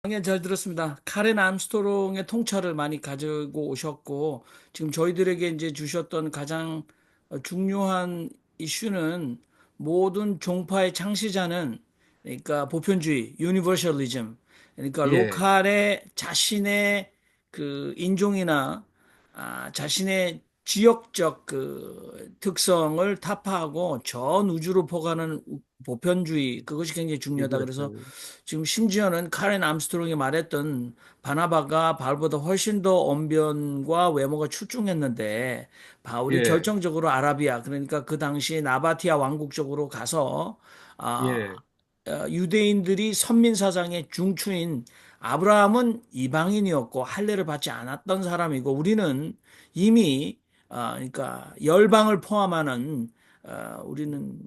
예, 잘 들었습니다. 카렌 암스트롱의 통찰을 많이 가지고 오셨고, 지금 저희들에게 이제 주셨던 가장 중요한 이슈는 모든 종파의 창시자는, 그러니까 보편주의, 유니버셜리즘, 그러니까 예, 로컬의 자신의 그 인종이나 자신의 지역적 그 특성을 타파하고 전 우주로 포가는 보편주의, 그것이 굉장히 중요하다. 그래서 그렇죠. 지금 심지어는 카렌 암스트롱이 말했던 바나바가 바울보다 훨씬 더 언변과 외모가 출중했는데 바울이 예, 결정적으로 아라비아, 그러니까 그 당시 나바티아 왕국 쪽으로 가서 아, 예, 유대인들이 선민 사상의 중추인 아브라함은 이방인이었고 할례를 받지 않았던 사람이고 우리는 이미 그러니까 열방을 포함하는 우리는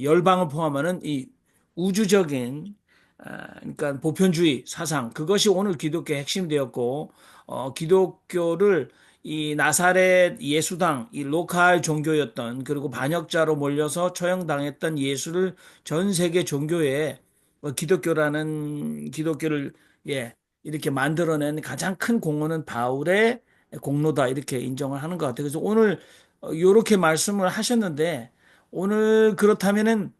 열방을 포함하는 이 우주적인 그러니까 보편주의 사상 그것이 오늘 기독교의 핵심이 되었고 기독교를 이 나사렛 예수당 이 로컬 종교였던 그리고 반역자로 몰려서 처형당했던 예수를 전 세계 종교에 기독교를 예 이렇게 만들어낸 가장 큰 공헌은 바울의 공로다 이렇게 인정을 하는 것 같아요. 그래서 오늘 이렇게 말씀을 하셨는데 오늘 그렇다면은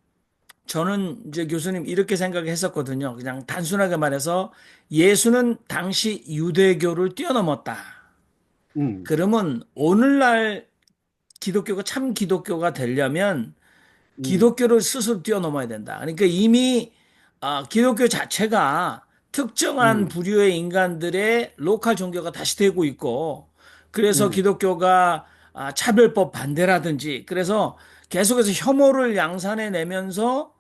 저는 이제 교수님 이렇게 생각했었거든요. 그냥 단순하게 말해서 예수는 당시 유대교를 뛰어넘었다. 음, 그러면 오늘날 기독교가 참 기독교가 되려면 음, 기독교를 스스로 뛰어넘어야 된다. 그러니까 이미 기독교 자체가 특정한 음, 부류의 인간들의 로컬 종교가 다시 되고 있고 그래서 음, 기독교가 차별법 반대라든지 그래서 계속해서 혐오를 양산해 내면서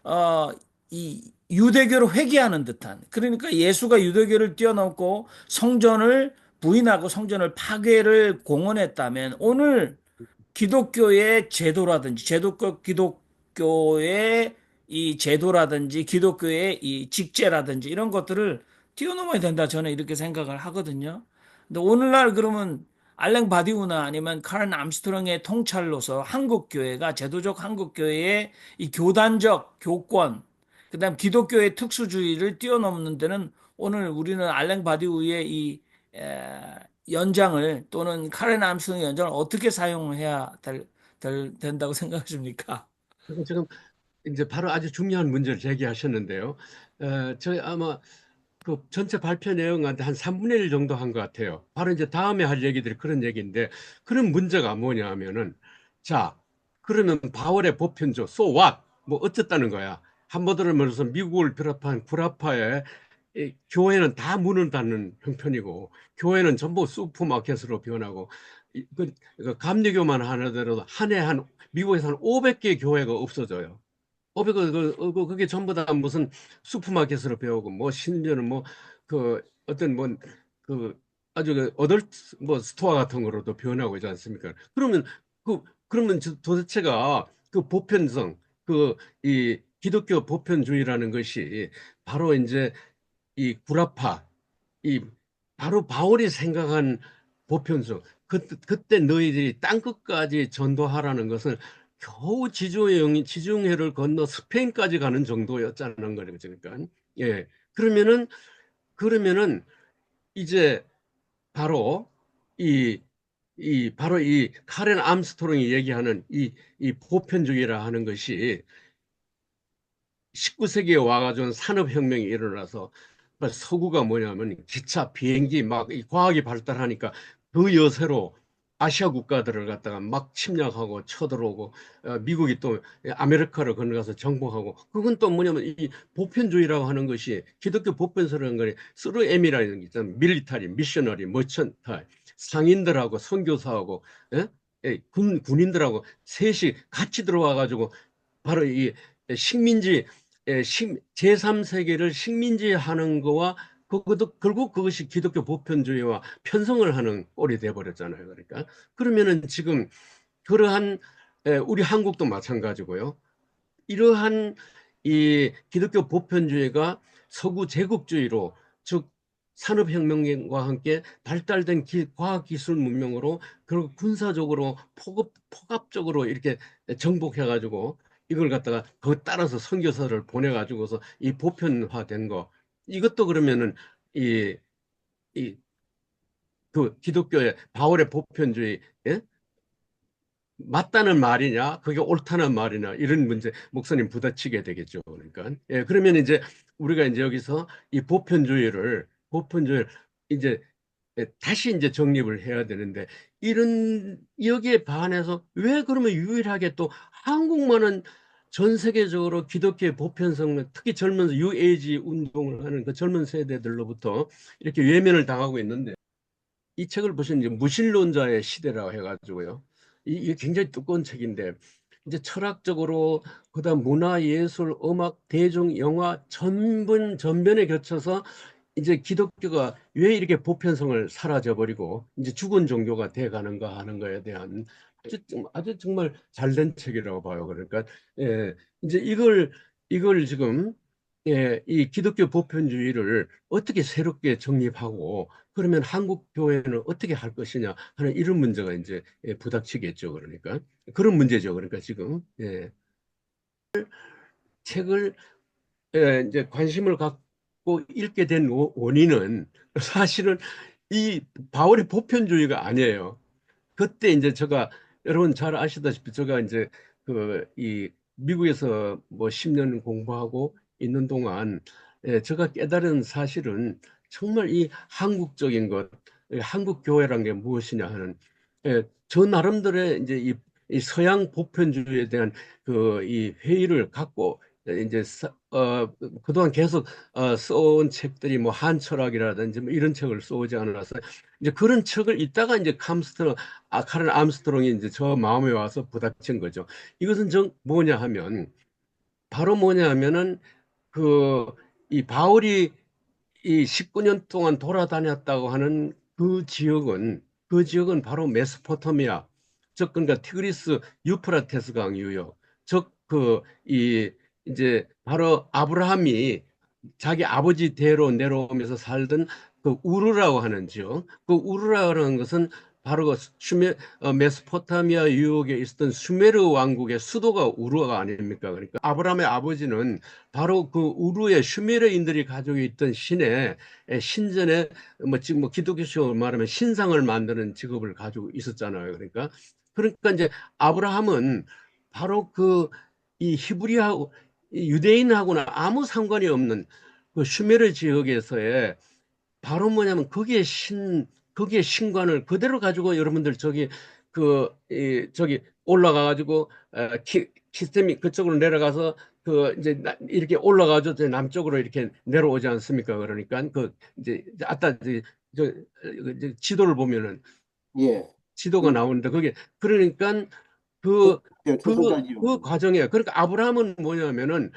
어, 이 유대교를 회귀하는 듯한 그러니까 예수가 유대교를 뛰어넘고 성전을 부인하고 성전을 파괴를 공언했다면 오늘 기독교의 제도라든지 기독교의 이 제도라든지 기독교의 이 직제라든지 이런 것들을 뛰어넘어야 된다 저는 이렇게 생각을 하거든요. 근데 오늘날 그러면 알랭 바디우나 아니면 카른 암스트롱의 통찰로서 한국 교회가 제도적 한국 교회의 이 교단적 교권 그다음 기독교의 특수주의를 뛰어넘는 데는 오늘 우리는 알랭 바디우의 이 연장을 또는 카렌 암스의 연장을 어떻게 사용해야 된다고 생각하십니까? 그리고 지금 이제 바로 아주 중요한 문제를 제기하셨는데요. 저희 아마 그 전체 발표 내용한테 한 3분의 1 정도 한 것 같아요. 바로 이제 다음에 할 얘기들이 그런 얘기인데, 그런 문제가 뭐냐 하면은, 자, 그러면 바울의 보편조, so what? 뭐 어쨌다는 거야. 한마디로 말해서 미국을 비롯한 구라파의 이 교회는 다 문을 닫는 형편이고, 교회는 전부 슈퍼마켓으로 변하고, 그 감리교만 하나더라도 한 해 미국에서 한 500개 교회가 없어져요. 그게 전부 다 무슨 슈퍼마켓으로 배우고 뭐 심지어는 뭐 그 어떤 뭐 그 아주 그 어덜트 뭐 스토어 같은 거로도 변하고 있지 않습니까? 그러면 도대체가 그 보편성 그 이 기독교 보편주의라는 것이 바로 이제 이 구라파 이 바로 바울이 생각한 보편성 그때 너희들이 땅끝까지 전도하라는 것은 겨우 지중해를 건너 스페인까지 가는 정도였다는 거죠. 그러니까 예 그러면은 이제 바로 이 바로 이 카렌 암스트롱이 얘기하는 이 보편주의라 하는 것이 19세기에 와가지고 산업혁명이 일어나서 서구가 뭐냐면 기차, 비행기 막 이 과학이 발달하니까 그 여세로 아시아 국가들을 갖다가 막 침략하고 쳐들어오고 미국이 또 아메리카를 건너가서 정복하고 그건 또 뭐냐면 이 보편주의라고 하는 것이 기독교 보편서라는 거니 쓰르엠이라는 게 있잖아요. 밀리타리, 미셔너리, 머천타 상인들하고 선교사하고 예? 군인들하고 셋이 같이 들어와 가지고 바로 이 식민지 제3세계를 식민지하는 거와 그것도 결국 그것이 기독교 보편주의와 편성을 하는 꼴이 돼버렸잖아요. 그러니까 그러면은 지금 그러한 우리 한국도 마찬가지고요. 이러한 이 기독교 보편주의가 서구 제국주의로 즉 산업혁명과 함께 발달된 과학기술 문명으로 그리고 군사적으로 폭압적으로 이렇게 정복해가지고 이걸 갖다가 그 따라서 선교사를 보내가지고서 이 보편화된 거 이것도 그러면은 이, 이, 그 기독교의 바울의 보편주의, 예? 맞다는 말이냐, 그게 옳다는 말이냐, 이런 문제, 목사님 부딪히게 되겠죠. 그러니까. 예, 그러면 이제 우리가 이제 여기서 이 보편주의를 이제 다시 이제 정립을 해야 되는데, 여기에 반해서 왜 그러면 유일하게 또 한국만은 전 세계적으로 기독교의 보편성, 특히 젊은 유에이지 운동을 하는 그 젊은 세대들로부터 이렇게 외면을 당하고 있는데, 이 책을 보시면 이제 무신론자의 시대라고 해가지고요. 이게 굉장히 두꺼운 책인데, 이제 철학적으로, 그다음 문화, 예술, 음악, 대중, 영화 전변에 거쳐서 이제 기독교가 왜 이렇게 보편성을 사라져버리고 이제 죽은 종교가 돼가는가 하는 거에 대한 아주 정말 잘된 책이라고 봐요. 그러니까 예, 이제 이걸 지금 이 기독교 보편주의를 어떻게 새롭게 정립하고 그러면 한국 교회는 어떻게 할 것이냐 하는 이런 문제가 이제 부닥치겠죠. 그러니까 그런 문제죠. 그러니까 지금 책을 이제 관심을 갖고 읽게 된 원인은 사실은 이 바울의 보편주의가 아니에요. 그때 이제 제가 여러분 잘 아시다시피 제가 이제 이 미국에서 뭐 10년 공부하고 있는 동안 제가 깨달은 사실은 정말 이 한국적인 것, 이 한국 교회란 게 무엇이냐 하는 저 나름대로의 이제 이 서양 보편주의에 대한 이 회의를 갖고 이제 그동안 계속 써온 책들이 뭐 한철학이라든지 뭐 이런 책을 써오지 않아서 이제 그런 책을 읽다가 이제 카른 암스트롱이 이제 저 마음에 와서 부닥친 거죠. 이것은 뭐냐 하면 바로 뭐냐 하면은 그 이 바울이 이 19년 동안 돌아다녔다고 하는 그 지역은 바로 메소포타미아, 즉 그러니까 티그리스 유프라테스 강 유역, 즉 이 이제 바로 아브라함이 자기 아버지 대로 내려오면서 살던 그 우르라고 하는 지역, 그 우르라는 것은 바로 메소포타미아 유역에 있었던 수메르 왕국의 수도가 우르가 아닙니까? 그러니까 아브라함의 아버지는 바로 그 우르의 슈메르인들이 가지고 있던 신전에 지금 뭐 기독교식으로 말하면 신상을 만드는 직업을 가지고 있었잖아요. 그러니까 이제 아브라함은 바로 이 히브리하고 이 유대인하고는 아무 상관이 없는 그 슈메르 지역에서의 바로 뭐냐면 거기에 신관을 그대로 가지고 여러분들 저기 올라가 가지고 키스템이 그쪽으로 내려가서 이제 이렇게 올라가죠. 남쪽으로 이렇게 내려오지 않습니까? 그러니까 이제 아까 이제 지도를 보면은 예. 지도가 그, 나오는데 그게 그러니까 초, 그 예, 초승달 그 지역. 과정이에요. 그러니까 아브라함은 뭐냐면은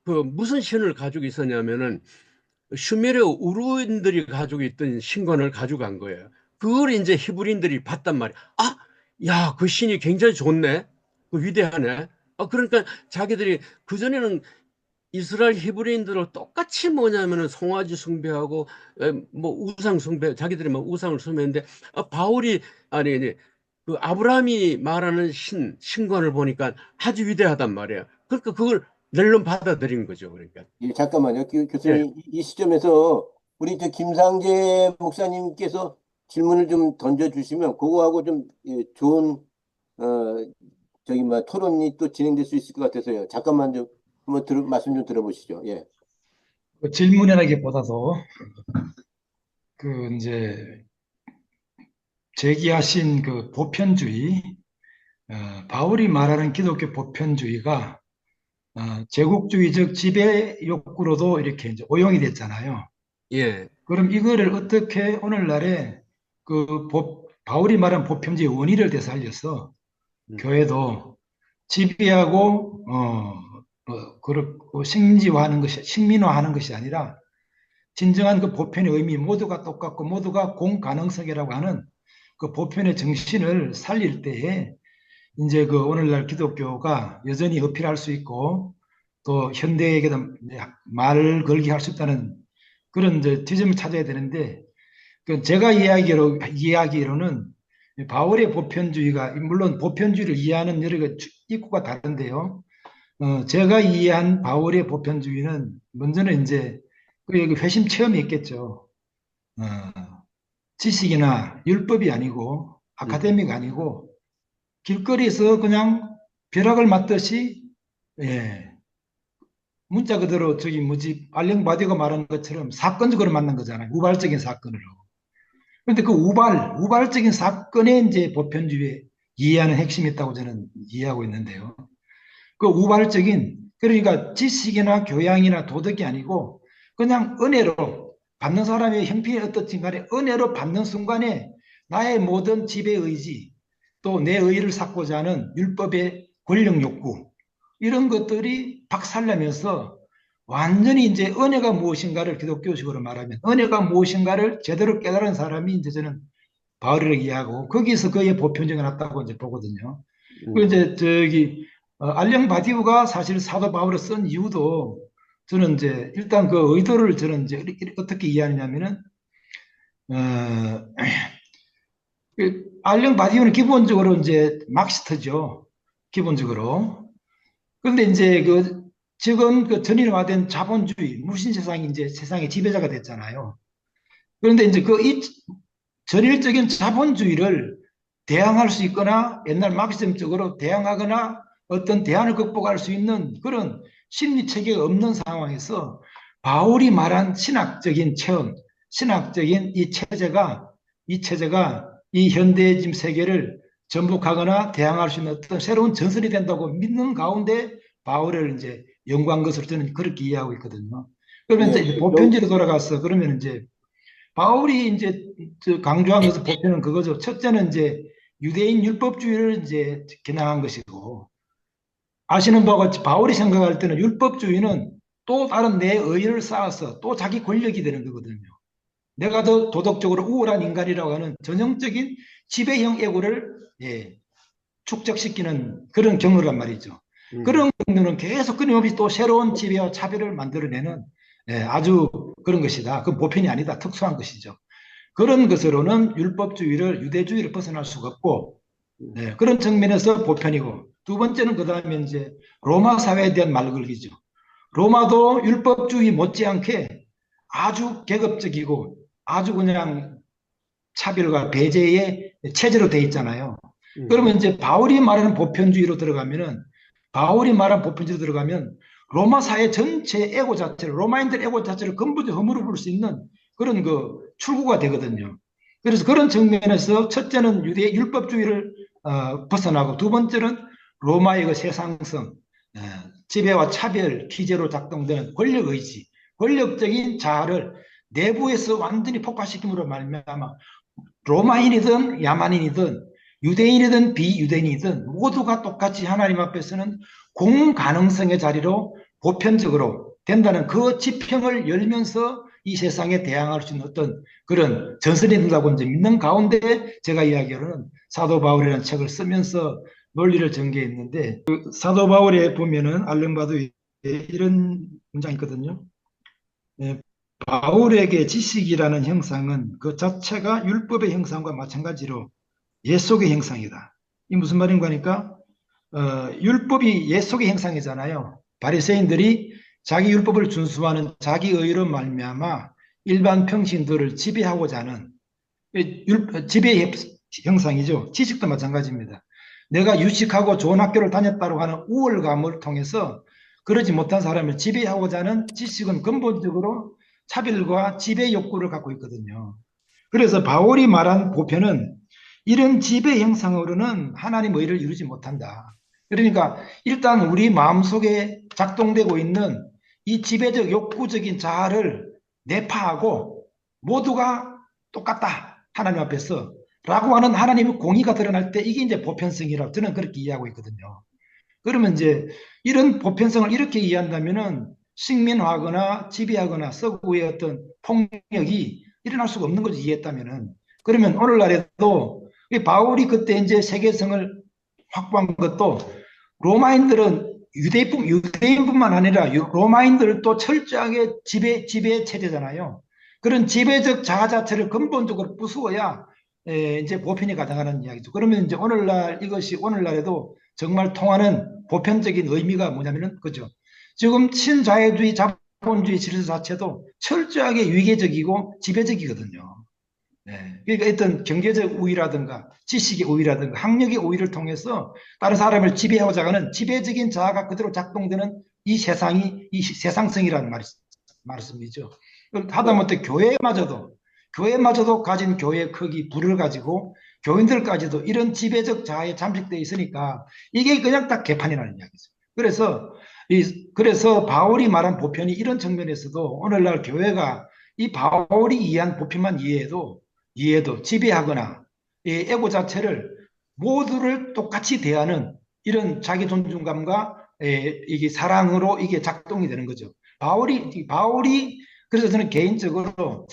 무슨 신을 가지고 있었냐면은 슈메르 우루인들이 가지고 있던 신관을 가져간 거예요. 그걸 이제 히브리인들이 봤단 말이야. 아, 야, 그 신이 굉장히 좋네. 그 위대하네. 그러니까 자기들이 그전에는 이스라엘 히브리인들을 똑같이 뭐냐면은 송아지 숭배하고 뭐 우상 숭배, 자기들이 뭐 우상을 숭배했는데 바울이 아니 그 아브라함이 말하는 신관을 보니까 아주 위대하단 말이에요. 그러니까 그걸 낼름 받아들인 거죠. 그러니까. 예, 잠깐만요. 예. 교수님, 이 시점에서 우리 김상재 목사님께서 질문을 좀 던져주시면 그거하고 좀 예, 좋은 어, 저기 뭐 토론이 또 진행될 수 있을 것 같아서요. 잠깐만 좀 한번 말씀 좀 들어보시죠. 예. 그 질문이라기보다도 그 이제 제기하신 그 보편주의, 바울이 말하는 기독교 보편주의가 제국주의적 지배 욕구로도 이렇게 이제 오용이 됐잖아요. 예. 그럼 이거를 어떻게 오늘날에 바울이 말한 보편주의 원리를 되살려서 음. 교회도 지배하고 그렇고 식민화하는 것이 아니라 진정한 그 보편의 의미, 모두가 똑같고 모두가 공가능성이라고 하는 그 보편의 정신을 살릴 때에 이제 그 오늘날 기독교가 여전히 어필할 수 있고 또 현대에게도 말 걸게 할 수 있다는 그런 이제 지점을 찾아야 되는데, 그 제가 이야기로는 바울의 보편주의가, 물론 보편주의를 이해하는 여러 입구가 다른데요. 제가 이해한 바울의 보편주의는 먼저는 이제 그 여기 회심 체험이 있겠죠. 어, 지식이나 율법이 아니고 아카데미가 아니고 길거리에서 그냥 벼락을 맞듯이 예, 문자 그대로 저기 뭐지 알랭바디가 말한 것처럼 사건적으로 만난 거잖아요. 우발적인 사건으로. 그런데 그 우발적인 사건에 이제 보편주의에 이해하는 핵심이 있다고 저는 이해하고 있는데요. 그 우발적인 그러니까 지식이나 교양이나 도덕이 아니고 그냥 은혜로 받는 사람의 형편이 어떻든 간에 은혜로 받는 순간에 나의 모든 지배의지 또 내 의를 쌓고자 하는 율법의 권력 욕구 이런 것들이 박살나면서 완전히 이제 은혜가 무엇인가를 기독교식으로 말하면 은혜가 무엇인가를 제대로 깨달은 사람이 이제 저는 바울을 이해하고 거기서 그의 보편적이 났다고 이제 보거든요. 그 이제 저기 알령 바디우가 사실 사도 바울을 쓴 이유도 저는 이제 일단 그 의도를 저는 이제 어떻게 이해하느냐면은 그 알령 바디우는 기본적으로 이제 막시스트죠. 기본적으로. 그런데 이제 그 지금 그 전인화된 자본주의 무신 세상이 이제 세상의 지배자가 됐잖아요. 그런데 이제 그 이 전일적인 자본주의를 대항할 수 있거나 옛날 마크시즘적으로 대항하거나 어떤 대안을 극복할 수 있는 그런 심리 체계가 없는 상황에서 바울이 말한 신학적인 체험, 신학적인 이 체제가 이 현대짐 세계를 전복하거나 대항할 수 있는 어떤 새로운 전선이 된다고 믿는 가운데 바울을 이제 연구한 것으로 저는 그렇게 이해하고 있거든요. 그러면 이제 보편지로 돌아가서 그러면 이제 바울이 이제 강조한 것을 보편은 그거죠. 첫째는 이제 유대인 율법주의를 이제 겨냥한 것이고 아시는 바와 같이 바울이 생각할 때는 율법주의는 또 다른 내 의를 쌓아서 또 자기 권력이 되는 거거든요. 내가 더 도덕적으로 우월한 인간이라고 하는 전형적인 지배형 애고를 축적시키는 그런 경우란 말이죠. 그런 경우는 계속 끊임없이 또 새로운 지배와 차별을 만들어내는 아주 그런 것이다. 그 보편이 아니다. 특수한 것이죠. 그런 것으로는 율법주의를 유대주의를 벗어날 수가 없고 그런 측면에서 보편이고 두 번째는 그 다음에 이제 로마 사회에 대한 말걸기죠. 로마도 율법주의 못지않게 아주 계급적이고 아주 그냥 차별과 배제의 체제로 돼 있잖아요. 그러면 이제 바울이 말하는 보편주의로 들어가면은 로마 사회 전체 애고 자체를 로마인들 애고 자체를 근본적으로 허물어 볼 수 있는 그런 그 출구가 되거든요. 그래서 그런 측면에서 첫째는 유대 율법주의를 벗어나고 두 번째는 로마의 그 세상성, 지배와 차별 기제로 작동되는 권력의지, 권력적인 자아를 내부에서 완전히 폭파시킴으로 말미암아 로마인이든 야만인이든 유대인이든 비유대인이든 모두가 똑같이 하나님 앞에서는 공가능성의 자리로 보편적으로 된다는 그 지평을 열면서 이 세상에 대항할 수 있는 어떤 그런 전선이 된다고 이제 믿는 가운데 제가 이야기하는 사도 바울이라는 책을 쓰면서 논리를 전개했는데 그 사도 바울에 보면은 알렌바도에 이런 문장이 있거든요. 바울에게 지식이라는 형상은 그 자체가 율법의 형상과 마찬가지로 옛 속의 형상이다. 이 무슨 말인가 하니까 율법이 옛 속의 형상이잖아요. 바리새인들이 자기 율법을 준수하는 자기 의로 말미암아 일반 평신도를 지배하고자 하는 지배 형상이죠. 지식도 마찬가지입니다. 내가 유식하고 좋은 학교를 다녔다고 하는 우월감을 통해서 그러지 못한 사람을 지배하고자 하는 지식은 근본적으로 차별과 지배 욕구를 갖고 있거든요. 그래서 바울이 말한 보편은 이런 지배 형상으로는 하나님 의를 이루지 못한다. 그러니까 일단 우리 마음속에 작동되고 있는 이 지배적 욕구적인 자아를 내파하고 모두가 똑같다. 하나님 앞에서 라고 하는 하나님의 공의가 드러날 때 이게 이제 보편성이라고 저는 그렇게 이해하고 있거든요. 그러면 이제 이런 보편성을 이렇게 이해한다면은 식민화하거나 지배하거나 서구의 어떤 폭력이 일어날 수가 없는 거죠. 이해했다면은. 그러면 오늘날에도 바울이 그때 이제 세계성을 확보한 것도 로마인들은 유대인뿐만 아니라 로마인들도 철저하게 지배 체제잖아요. 그런 지배적 자아 자체를 근본적으로 부수어야 이제 보편이 가능하는 이야기죠. 그러면 이제 이것이 오늘날에도 정말 통하는 보편적인 의미가 뭐냐면은 그죠. 지금 친자유주의 자본주의 질서 자체도 철저하게 위계적이고 지배적이거든요. 네. 그러니까 어떤 경제적 우위라든가 지식의 우위라든가 학력의 우위를 통해서 다른 사람을 지배하고자 하는 지배적인 자아가 그대로 작동되는 이 세상이 이 세상성이라는 말씀이죠. 하다못해 교회마저도 가진 교회의 크기, 부를 가지고 교인들까지도 이런 지배적 자아에 잠식되어 있으니까 이게 그냥 딱 개판이라는 이야기죠. 그래서 바울이 말한 보편이 이런 측면에서도 오늘날 교회가 이 바울이 이해한 보편만 이해해도 지배하거나 이 에고 자체를 모두를 똑같이 대하는 이런 자기 존중감과 이게 사랑으로 이게 작동이 되는 거죠. 바울이 그래서 저는 개인적으로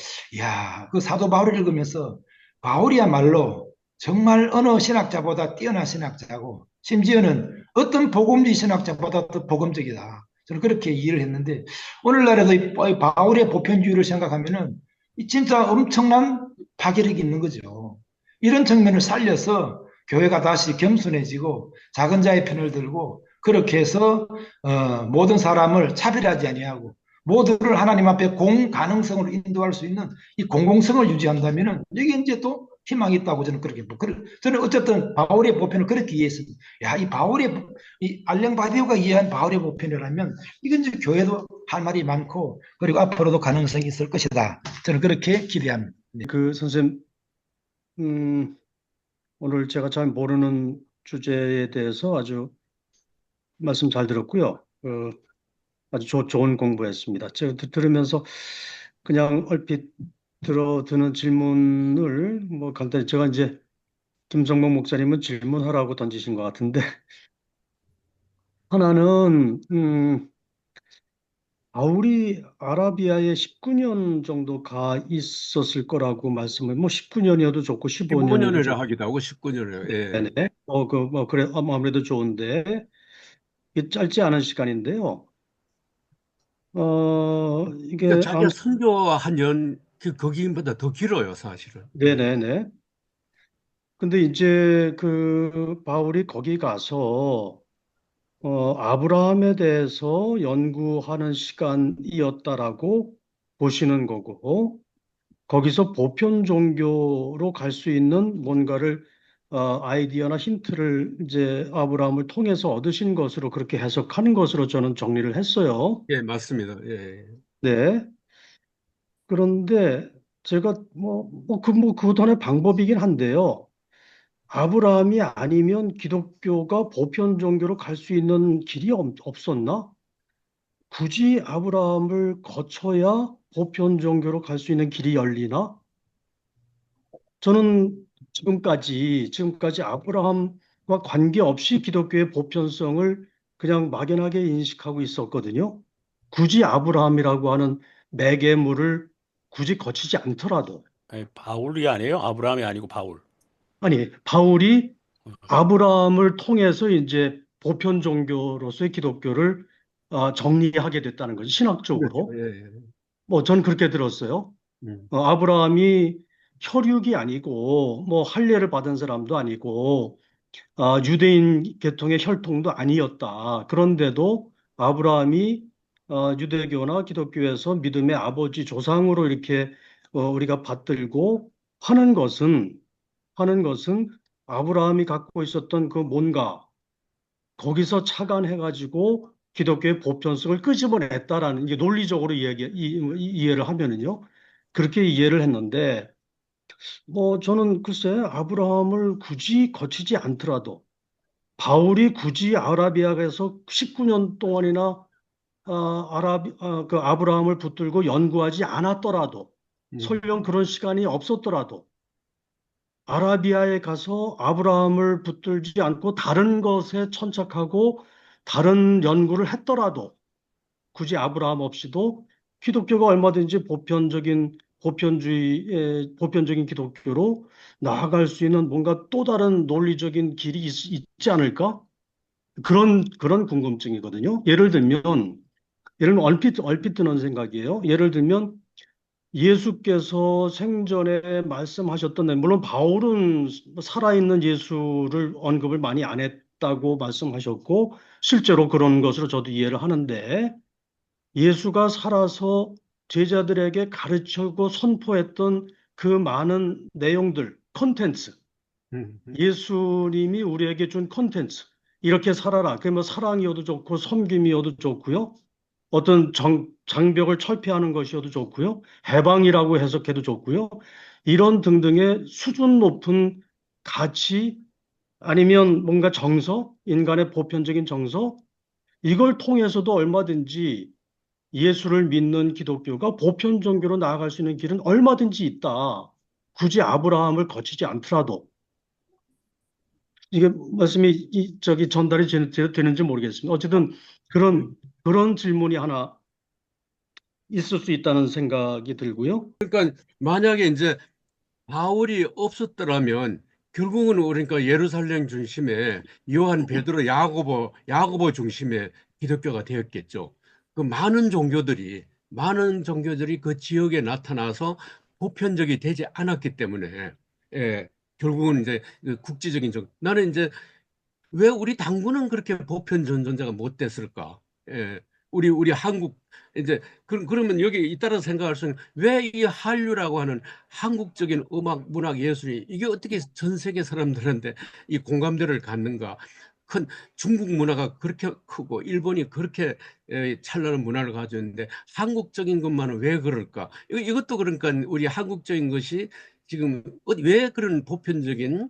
그 사도 바울을 읽으면서 바울이야말로 정말 어느 신학자보다 뛰어난 신학자고 심지어는 어떤 복음주의 신학자보다 더 복음적이다. 저는 그렇게 이해를 했는데 오늘날에도 이 바울의 보편주의를 생각하면은 진짜 엄청난 파괴력이 있는 거죠. 이런 측면을 살려서 교회가 다시 겸손해지고 작은 자의 편을 들고 그렇게 해서 모든 사람을 차별하지 아니하고 모두를 하나님 앞에 공가능성으로 인도할 수 있는 이 공공성을 유지한다면은 여기 이제 또 희망이 있다고 저는 그렇게 저는 어쨌든 바울의 보편을 그렇게 이해했습니다. 이 알랭바디오가 이해한 바울의 보편이라면 이건 이제 교회도 할 말이 많고 그리고 앞으로도 가능성이 있을 것이다. 저는 그렇게 기대합니다. 네. 선생님, 오늘 제가 잘 모르는 주제에 대해서 아주 말씀 잘 들었고요. 아주 좋은 공부했습니다. 제가 들으면서 그냥 얼핏 드는 질문을 뭐 간단히 제가 이제 김성목 목사님은 질문하라고 던지신 것 같은데 하나는 바울이 아라비아에 19년 정도 가 있었을 거라고 말씀을 뭐 19년이어도 좋고 15년이어도 15년이라 하기도 하고 19년이요. 예. 네네. 그래, 아무래도 좋은데, 이게 짧지 않은 시간인데요. 이게, 그러니까 자기가 선교한 거기보다 더 길어요, 사실은. 네네네. 근데 이제 바울이 거기 가서, 아브라함에 대해서 연구하는 시간이었다라고 보시는 거고, 거기서 보편 종교로 갈 수 있는 뭔가를 아이디어나 힌트를 이제 아브라함을 통해서 얻으신 것으로 그렇게 해석하는 것으로 저는 정리를 했어요. 예, 맞습니다. 예. 네. 그런데 제가 그것도 하나의 방법이긴 한데요. 아브라함이 아니면 기독교가 보편 종교로 갈 수 있는 길이 없었나? 굳이 아브라함을 거쳐야 보편 종교로 갈 수 있는 길이 열리나? 저는 지금까지 아브라함과 관계없이 기독교의 보편성을 그냥 막연하게 인식하고 있었거든요. 굳이 아브라함이라고 하는 매개물을 굳이 거치지 않더라도. 아니, 바울이 아니에요? 아브라함이 아니고 바울. 아니, 바울이 아브라함을 통해서 이제 보편 종교로서의 기독교를 정리하게 됐다는 거죠. 신학적으로. 그렇죠. 예, 예. 뭐, 전 그렇게 들었어요. 아브라함이 혈육이 아니고, 뭐, 할례를 받은 사람도 아니고, 유대인 계통의 혈통도 아니었다. 그런데도 아브라함이 유대교나 기독교에서 믿음의 아버지 조상으로 이렇게 우리가 받들고 하는 것은 아브라함이 갖고 있었던 그 뭔가 거기서 착안해가지고 기독교의 보편성을 끄집어냈다라는 이게 논리적으로 이해를 하면은요. 그렇게 이해를 했는데 뭐 저는 글쎄 아브라함을 굳이 거치지 않더라도 바울이 굳이 아라비아에서 19년 동안이나 그 아브라함을 붙들고 연구하지 않았더라도 설령 그런 시간이 없었더라도 아라비아에 가서 아브라함을 붙들지 않고 다른 것에 천착하고 다른 연구를 했더라도 굳이 아브라함 없이도 기독교가 얼마든지 보편적인 기독교로 나아갈 수 있는 뭔가 또 다른 논리적인 길이 있지 않을까? 그런 궁금증이거든요. 예를 들면 얼핏 드는 생각이에요. 예를 들면 예수께서 생전에 말씀하셨던, 물론 바울은 살아있는 예수를 언급을 많이 안 했다고 말씀하셨고, 실제로 그런 것으로 저도 이해를 하는데, 예수가 살아서 제자들에게 가르치고 선포했던 그 많은 내용들, 컨텐츠, 음, 음. 예수님이 우리에게 준 컨텐츠, 이렇게 살아라. 그게 뭐 사랑이어도 좋고 섬김이어도 좋고요. 어떤 장벽을 철폐하는 것이어도 좋고요. 해방이라고 해석해도 좋고요. 이런 등등의 수준 높은 가치 아니면 뭔가 정서, 인간의 보편적인 정서, 이걸 통해서도 얼마든지 예수를 믿는 기독교가 보편 종교로 나아갈 수 있는 길은 얼마든지 있다. 굳이 아브라함을 거치지 않더라도. 이게 말씀이 전달이 되는지 모르겠습니다. 어쨌든 그런 질문이 하나 있을 수 있다는 생각이 들고요. 그러니까 만약에 이제 바울이 없었더라면 결국은 그러니까 예루살렘 중심에 요한, 베드로, 야고보 중심의 기독교가 되었겠죠. 그 많은 종교들이 그 지역에 나타나서 보편적이 되지 않았기 때문에 예, 결국은 이제 그 국지적인 나는 이제 왜 우리 당구는 그렇게 보편 전전자가 못 됐을까? 예, 우리 한국 이제 그러면 여기 잇따라 생각할 수 있는 왜 이 한류라고 하는 한국적인 음악, 문학, 예술이 이게 어떻게 전 세계 사람들한테 이 공감대를 갖는가? 큰 중국 문화가 그렇게 크고 일본이 그렇게 찬란한 문화를 가지고 있는데 한국적인 것만은 왜 그럴까? 이것도 그러니까 우리 한국적인 것이 지금 왜 그런 보편적인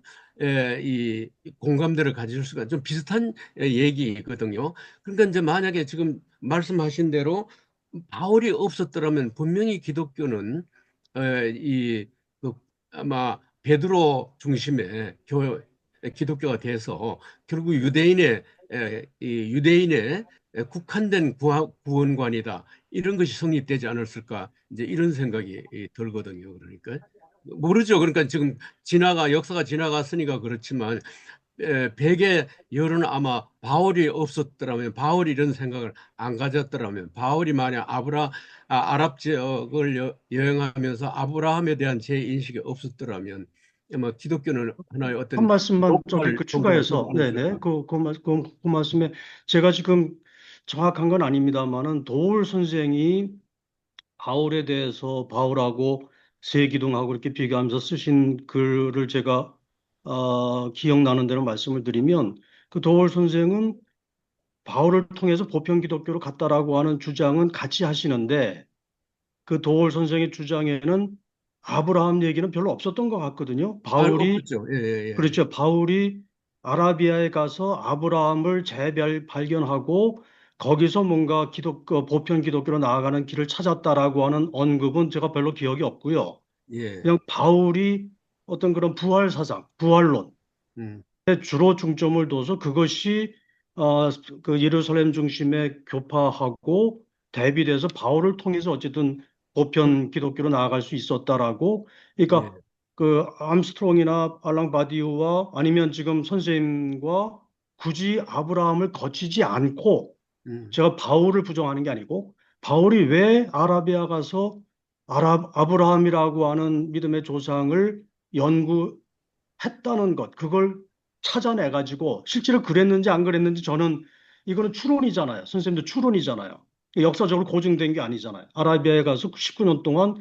이 공감대를 가질 수가 좀 비슷한 얘기거든요. 그러니까 이제 만약에 지금 말씀하신 대로 바울이 없었더라면 분명히 기독교는 그 아마 베드로 중심의 기독교가 돼서 결국 유대인의 국한된 구원관이다. 이런 것이 성립되지 않았을까 이제 이런 생각이 들거든요. 그러니까 모르죠. 그러니까 지금 역사가 지나갔으니까 그렇지만 백의 열은 아마 바울이 없었더라면 바울이 이런 생각을 안 가졌더라면 바울이 만약 아랍 지역을 여행하면서 아브라함에 대한 제 인식이 없었더라면 아마 기독교는 하나의 한 어떤 말씀만 로컬 종교가 되지 추가해서, 네네. 않았을까. 그 말씀에 제가 지금 정확한 건 아닙니다만은 도울 선생이 바울에 대해서 바울하고 세기둥하고 이렇게 비교하면서 쓰신 글을 제가 기억나는 대로 말씀을 드리면 그 도울 선생은 바울을 통해서 보편 기독교로 갔다라고 하는 주장은 같이 하시는데 그 도울 선생의 주장에는 아브라함 얘기는 별로 없었던 것 같거든요. 없었죠. 예, 예, 예. 그렇죠. 바울이 아라비아에 가서 아브라함을 발견하고 거기서 뭔가 보편 기독교로 나아가는 길을 찾았다라고 하는 언급은 제가 별로 기억이 없고요. 예. 그냥 바울이 어떤 그런 부활 사상, 부활론, 음, 주로 중점을 둬서 그것이 어, 그 예루살렘 중심의 교파하고 대비돼서 바울을 통해서 어쨌든 보편 기독교로 나아갈 수 있었다라고. 그러니까 예. 그 암스트롱이나 알랑 바디우와 아니면 지금 선생님과 굳이 아브라함을 거치지 않고, 음, 제가 바울을 부정하는 게 아니고 바울이 왜 아라비아 가서 아브라함이라고 하는 믿음의 조상을 연구 했다는 것, 그걸 찾아내가지고 실제로 그랬는지 안 그랬는지, 저는 이거는 추론이잖아요. 선생님도 추론이잖아요. 역사적으로 고증된 게 아니잖아요. 아라비아에 가서 19년 동안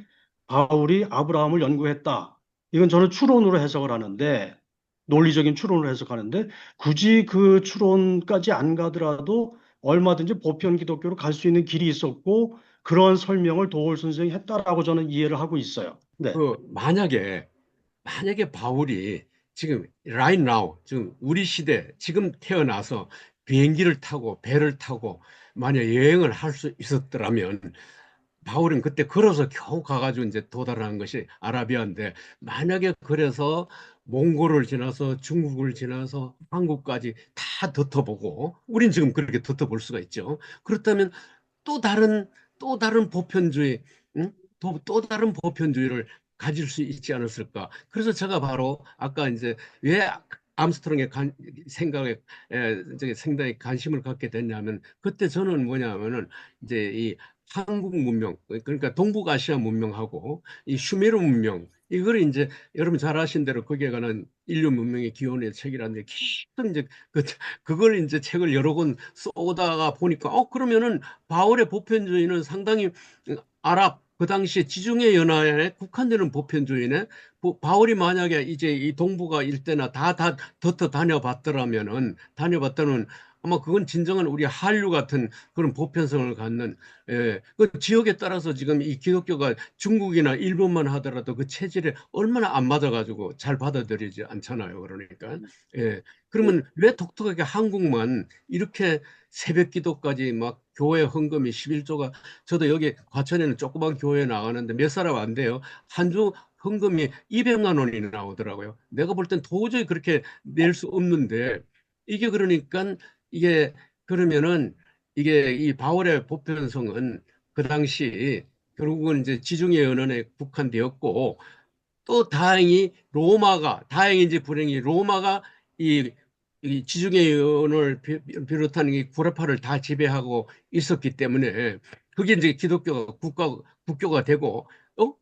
바울이 아브라함을 연구했다. 이건 저는 추론으로 해석을 하는데, 논리적인 추론으로 해석하는데, 굳이 그 추론까지 안 가더라도 얼마든지 보편 기독교로 갈 수 있는 길이 있었고, 그런 설명을 도올 선생이 했다라고 저는 이해를 하고 있어요. 네. 만약에 바울이 지금 right now 지금 우리 시대 지금 태어나서 비행기를 타고 배를 타고 만약 여행을 할 수 있었더라면 바울은 그때 걸어서 겨우 가가지고 이제 도달하는 것이 아라비아인데 만약에 그래서 몽골을 지나서 중국을 지나서 한국까지 다 덮어보고 우린 지금 그렇게 덮어볼 수가 있죠. 그렇다면 또 다른 또 다른 보편주의, 응? 또 다른 보편주의를 가질 수 있지 않았을까? 그래서 제가 바로 아까 이제 왜 암스트롱의 생각에 상당히 관심을 갖게 됐냐면 그때 저는 뭐냐면은 이제 이 한국 문명, 그러니까 동북아시아 문명하고 이 슈메르 문명, 이걸 이제 여러분 잘 아신 대로 거기에 관한 인류 문명의 기원의 책이라는데 깊은 이제 그걸 이제 책을 여러 권 쏘다가 보니까 그러면은 바울의 보편주의는 상당히 아랍 그 당시에 지중해 연안에 국한되는 보편주의네. 바울이 만약에 이제 이 동북아 일대나 다 덧터 다녀봤더라면 아마 그건 진정한 우리 한류 같은 그런 보편성을 갖는, 그 지역에 따라서 지금 이 기독교가 중국이나 일본만 하더라도 그 체질에 얼마나 안 맞아가지고 잘 받아들이지 않잖아요. 그러니까 그러면 왜 독특하게 한국만 이렇게 새벽 기도까지 막 교회 헌금이 11조가, 저도 여기 과천에는 조그만 교회 나가는데 몇 사람 안 돼요. 한 주 헌금이 200만 원이 나오더라고요. 내가 볼 땐 도저히 그렇게 낼 수 없는데, 이게 그러니까 이게 그러면은 이게 이 바울의 보편성은 그 당시 결국은 이제 지중해 연안에 국한되었고, 또 다행인지 불행히 로마가 이 지중해 연을 비롯한 이 구라파를 다 지배하고 있었기 때문에 그게 이제 기독교가 국교가 되고,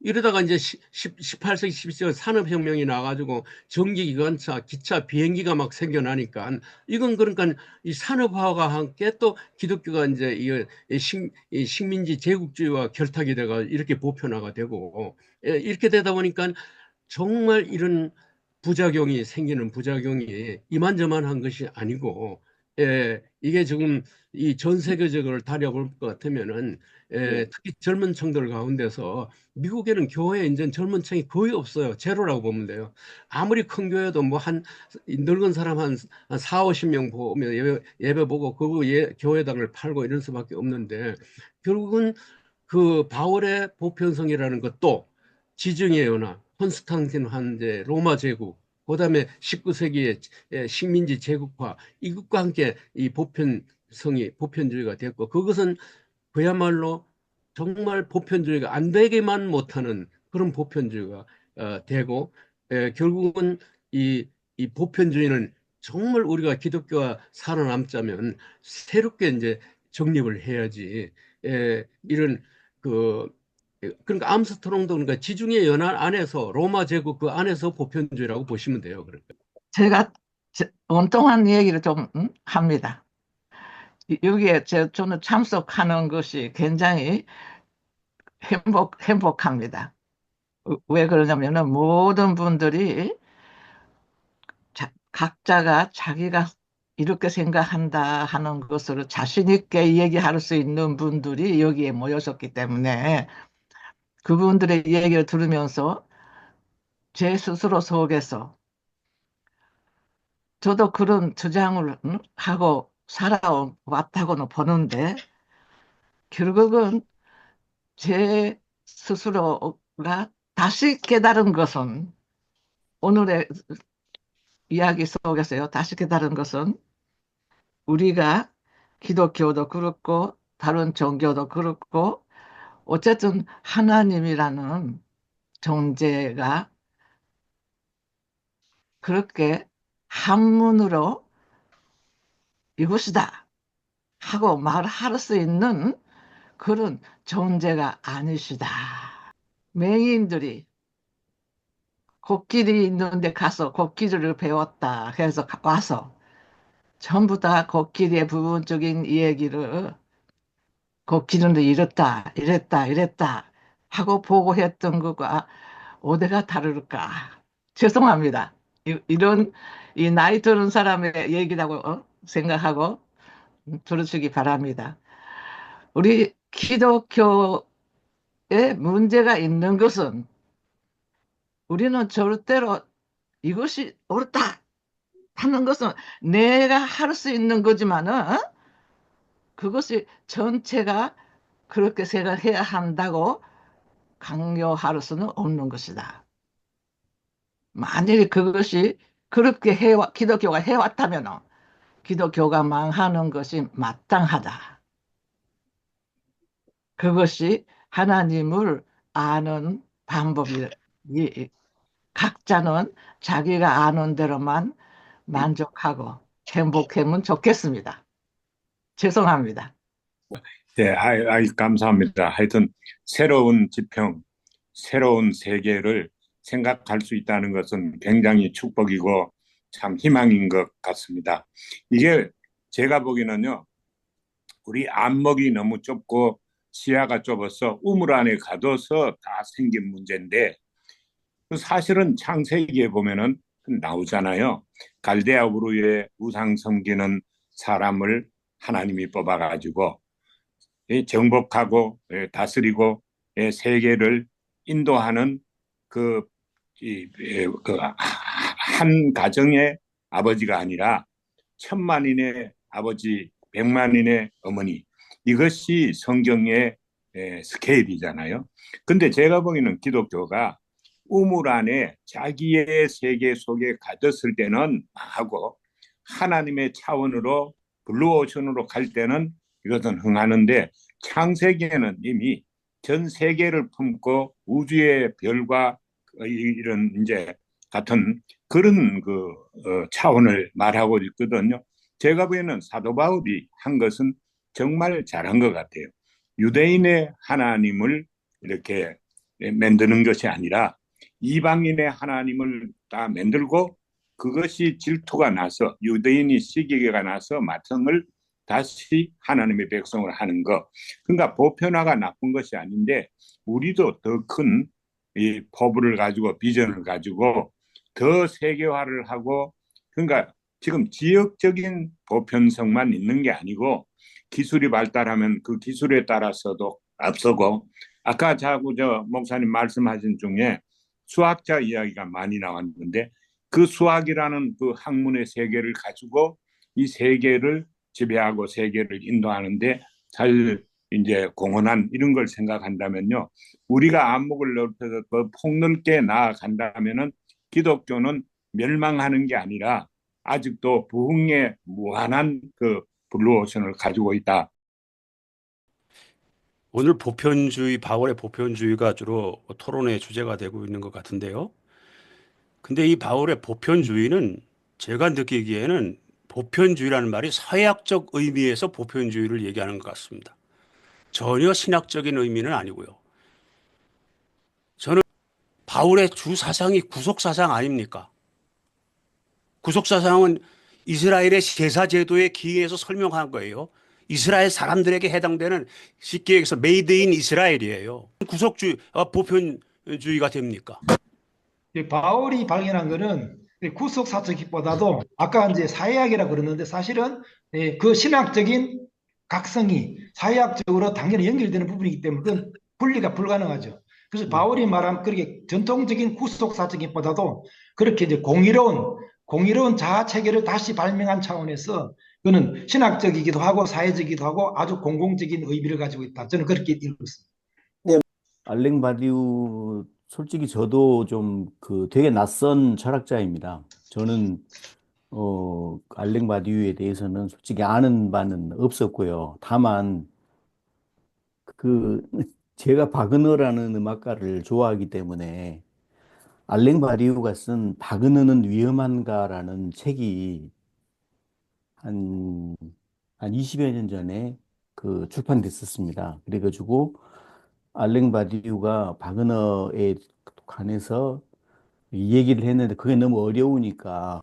이러다가 이제 18세기, 17세기 산업혁명이 나가지고 전기기관차, 기차, 비행기가 막 생겨나니까 이건 그러니까 이 산업화와 함께 또 기독교가 이제 이 식민지 제국주의와 결탁이 돼가 이렇게 보편화가 되고, 이렇게 되다 보니까 정말 이런 부작용이 생기는 부작용이 이만저만한 것이 아니고, 이게 지금 이 전 세계적으로 다녀볼 것 같으면은, 특히 젊은 층들 가운데서 미국에는 교회에 이제 젊은 층이 거의 없어요. 제로라고 보면 돼요. 아무리 큰 교회도 뭐 늙은 사람 한 4, 50명 보면 예배 보고 그 교회당을 팔고 이런 수밖에 없는데, 결국은 그 바울의 보편성이라는 것도 지중해 연합, 콘스탄틴 황제, 로마 제국, 그다음에 19세기의 식민지 제국화, 이것과 함께 이 보편주의가 됐고, 그것은 그야말로 정말 보편주의가 안 되게만 못하는 그런 보편주의가 되고, 결국은 이 보편주의는 정말 우리가 기독교가 살아남자면 새롭게 이제 정립을 해야지. 이런 그 그러니까 암스트롱도 그러니까 지중해 연안 안에서 로마 제국 그 안에서 보편주의라고 보시면 돼요. 그러니까. 제가 엉뚱한 얘기를 좀 합니다. 여기에 저는 참석하는 것이 굉장히 행복합니다. 왜 그러냐면은 모든 분들이 각자가 자기가 이렇게 생각한다 하는 것을 자신 있게 얘기할 수 있는 분들이 여기에 모여졌기 때문에 그분들의 얘기를 들으면서 제 스스로 속에서 저도 그런 주장을 하고 살아왔다고는 보는데 결국은 제 스스로가 다시 깨달은 것은 오늘의 이야기 속에서요. 다시 깨달은 것은 우리가 기독교도 그렇고 다른 종교도 그렇고 어쨌든 하나님이라는 존재가 그렇게 한문으로 이것이다 하고 말할 수 있는 그런 존재가 아니시다. 맹인들이 곡길이 있는데 가서 곡길을 배웠다 해서 와서 전부 다 곡길의 부분적인 얘기를 곡길은 이랬다 이랬다 하고 보고했던 것과 어디가 다를까. 죄송합니다. 이런 이 나이 드는 사람의 얘기라고 생각하고 들으시기 바랍니다. 우리 기독교에 문제가 있는 것은 우리는 절대로 이것이 옳다 하는 것은 내가 할 수 있는 거지만은 그것이 전체가 그렇게 생각해야 한다고 강요할 수는 없는 것이다. 만일 그것이 그렇게 기독교가 해왔다면 기독교가 망하는 것이 마땅하다. 그것이 하나님을 아는 방법이 각자는 자기가 아는 대로만 만족하고 행복하면 좋겠습니다. 죄송합니다. 네, 감사합니다. 하여튼 새로운 지평, 새로운 세계를 생각할 수 있다는 것은 굉장히 축복이고 참 희망인 것 같습니다. 이게 제가 보기에는요, 우리 안목이 너무 좁고 시야가 좁아서 우물 안에 가둬서 다 생긴 문제인데 사실은 창세기에 보면은 나오잖아요. 갈대아 우르의 우상 섬기는 사람을 하나님이 뽑아가지고 정복하고 다스리고 세계를 인도하는 그, 한 가정의 아버지가 아니라 천만인의 아버지, 백만인의 어머니. 이것이 성경의 스케일이잖아요. 근데 제가 보기에는 기독교가 우물 안에 자기의 세계 속에 갇혔을 때는 망하고 하나님의 차원으로 블루오션으로 갈 때는 이것은 흥하는데 창세기에는 이미 전 세계를 품고 우주의 별과 이런 이제 같은 그런 차원을 말하고 있거든요. 제가 보기에는 사도 바울이 한 것은 정말 잘한 것 같아요. 유대인의 하나님을 이렇게 만드는 것이 아니라 이방인의 하나님을 다 만들고 그것이 질투가 나서 유대인이 시기가 나서 마청을 다시 하나님의 백성을 하는 것. 그러니까 보편화가 나쁜 것이 아닌데 우리도 더 큰 이 포부를 가지고 비전을 가지고 더 세계화를 하고 그러니까 지금 지역적인 보편성만 있는 게 아니고 기술이 발달하면 그 기술에 따라서도 앞서고 아까 자꾸 저 목사님 말씀하신 중에 수학자 이야기가 많이 나왔는데 그 수학이라는 그 학문의 세계를 가지고 이 세계를 지배하고 세계를 인도하는데 잘 이제 공헌한 이런 걸 생각한다면요. 우리가 안목을 넓혀서 더 폭넓게 나아간다면은 기독교는 멸망하는 게 아니라 아직도 부흥의 무한한 그 블루오션을 가지고 있다. 오늘 보편주의, 바울의 보편주의가 주로 토론의 주제가 되고 있는 것 같은데요. 근데 이 바울의 보편주의는 제가 느끼기에는 보편주의라는 말이 사회학적 의미에서 보편주의를 얘기하는 것 같습니다. 전혀 신학적인 의미는 아니고요. 저는 바울의 주 사상이 구속 사상 아닙니까? 구속 사상은 이스라엘의 제사 제도에 기인해서 설명한 거예요. 이스라엘 사람들에게 해당되는 쉽게 얘기해서 메이드 인 이스라엘이에요. 구속주의, 보편주의가 됩니까? 바울이 발견한 거는 구속사적보다도 아까 이제 사회학이라 그러는데 사실은 그 신학적인 각성이 사회학적으로 당연히 연결되는 부분이기 때문에 그건 분리가 불가능하죠. 그래서 바울이 말한 그렇게 전통적인 구속사적보다도 그렇게 이제 공의로운 자아 체계를 다시 발명한 차원에서 그는 신학적이기도 하고 사회적이기도 하고 아주 공공적인 의미를 가지고 있다. 저는 그렇게 읽었습니다. 알랭 바디우 솔직히 저도 좀 그 되게 낯선 철학자입니다. 저는 알랭 바디우에 대해서는 솔직히 아는 바는 없었고요. 다만 그 제가 바그너라는 음악가를 좋아하기 때문에 알랭 바디우가 쓴 바그너는 위험한가라는 책이 한, 한 20여 년 전에 그 출판됐었습니다. 그래가지고 알랭 바디우가 바그너에 관해서 이 얘기를 했는데 그게 너무 어려우니까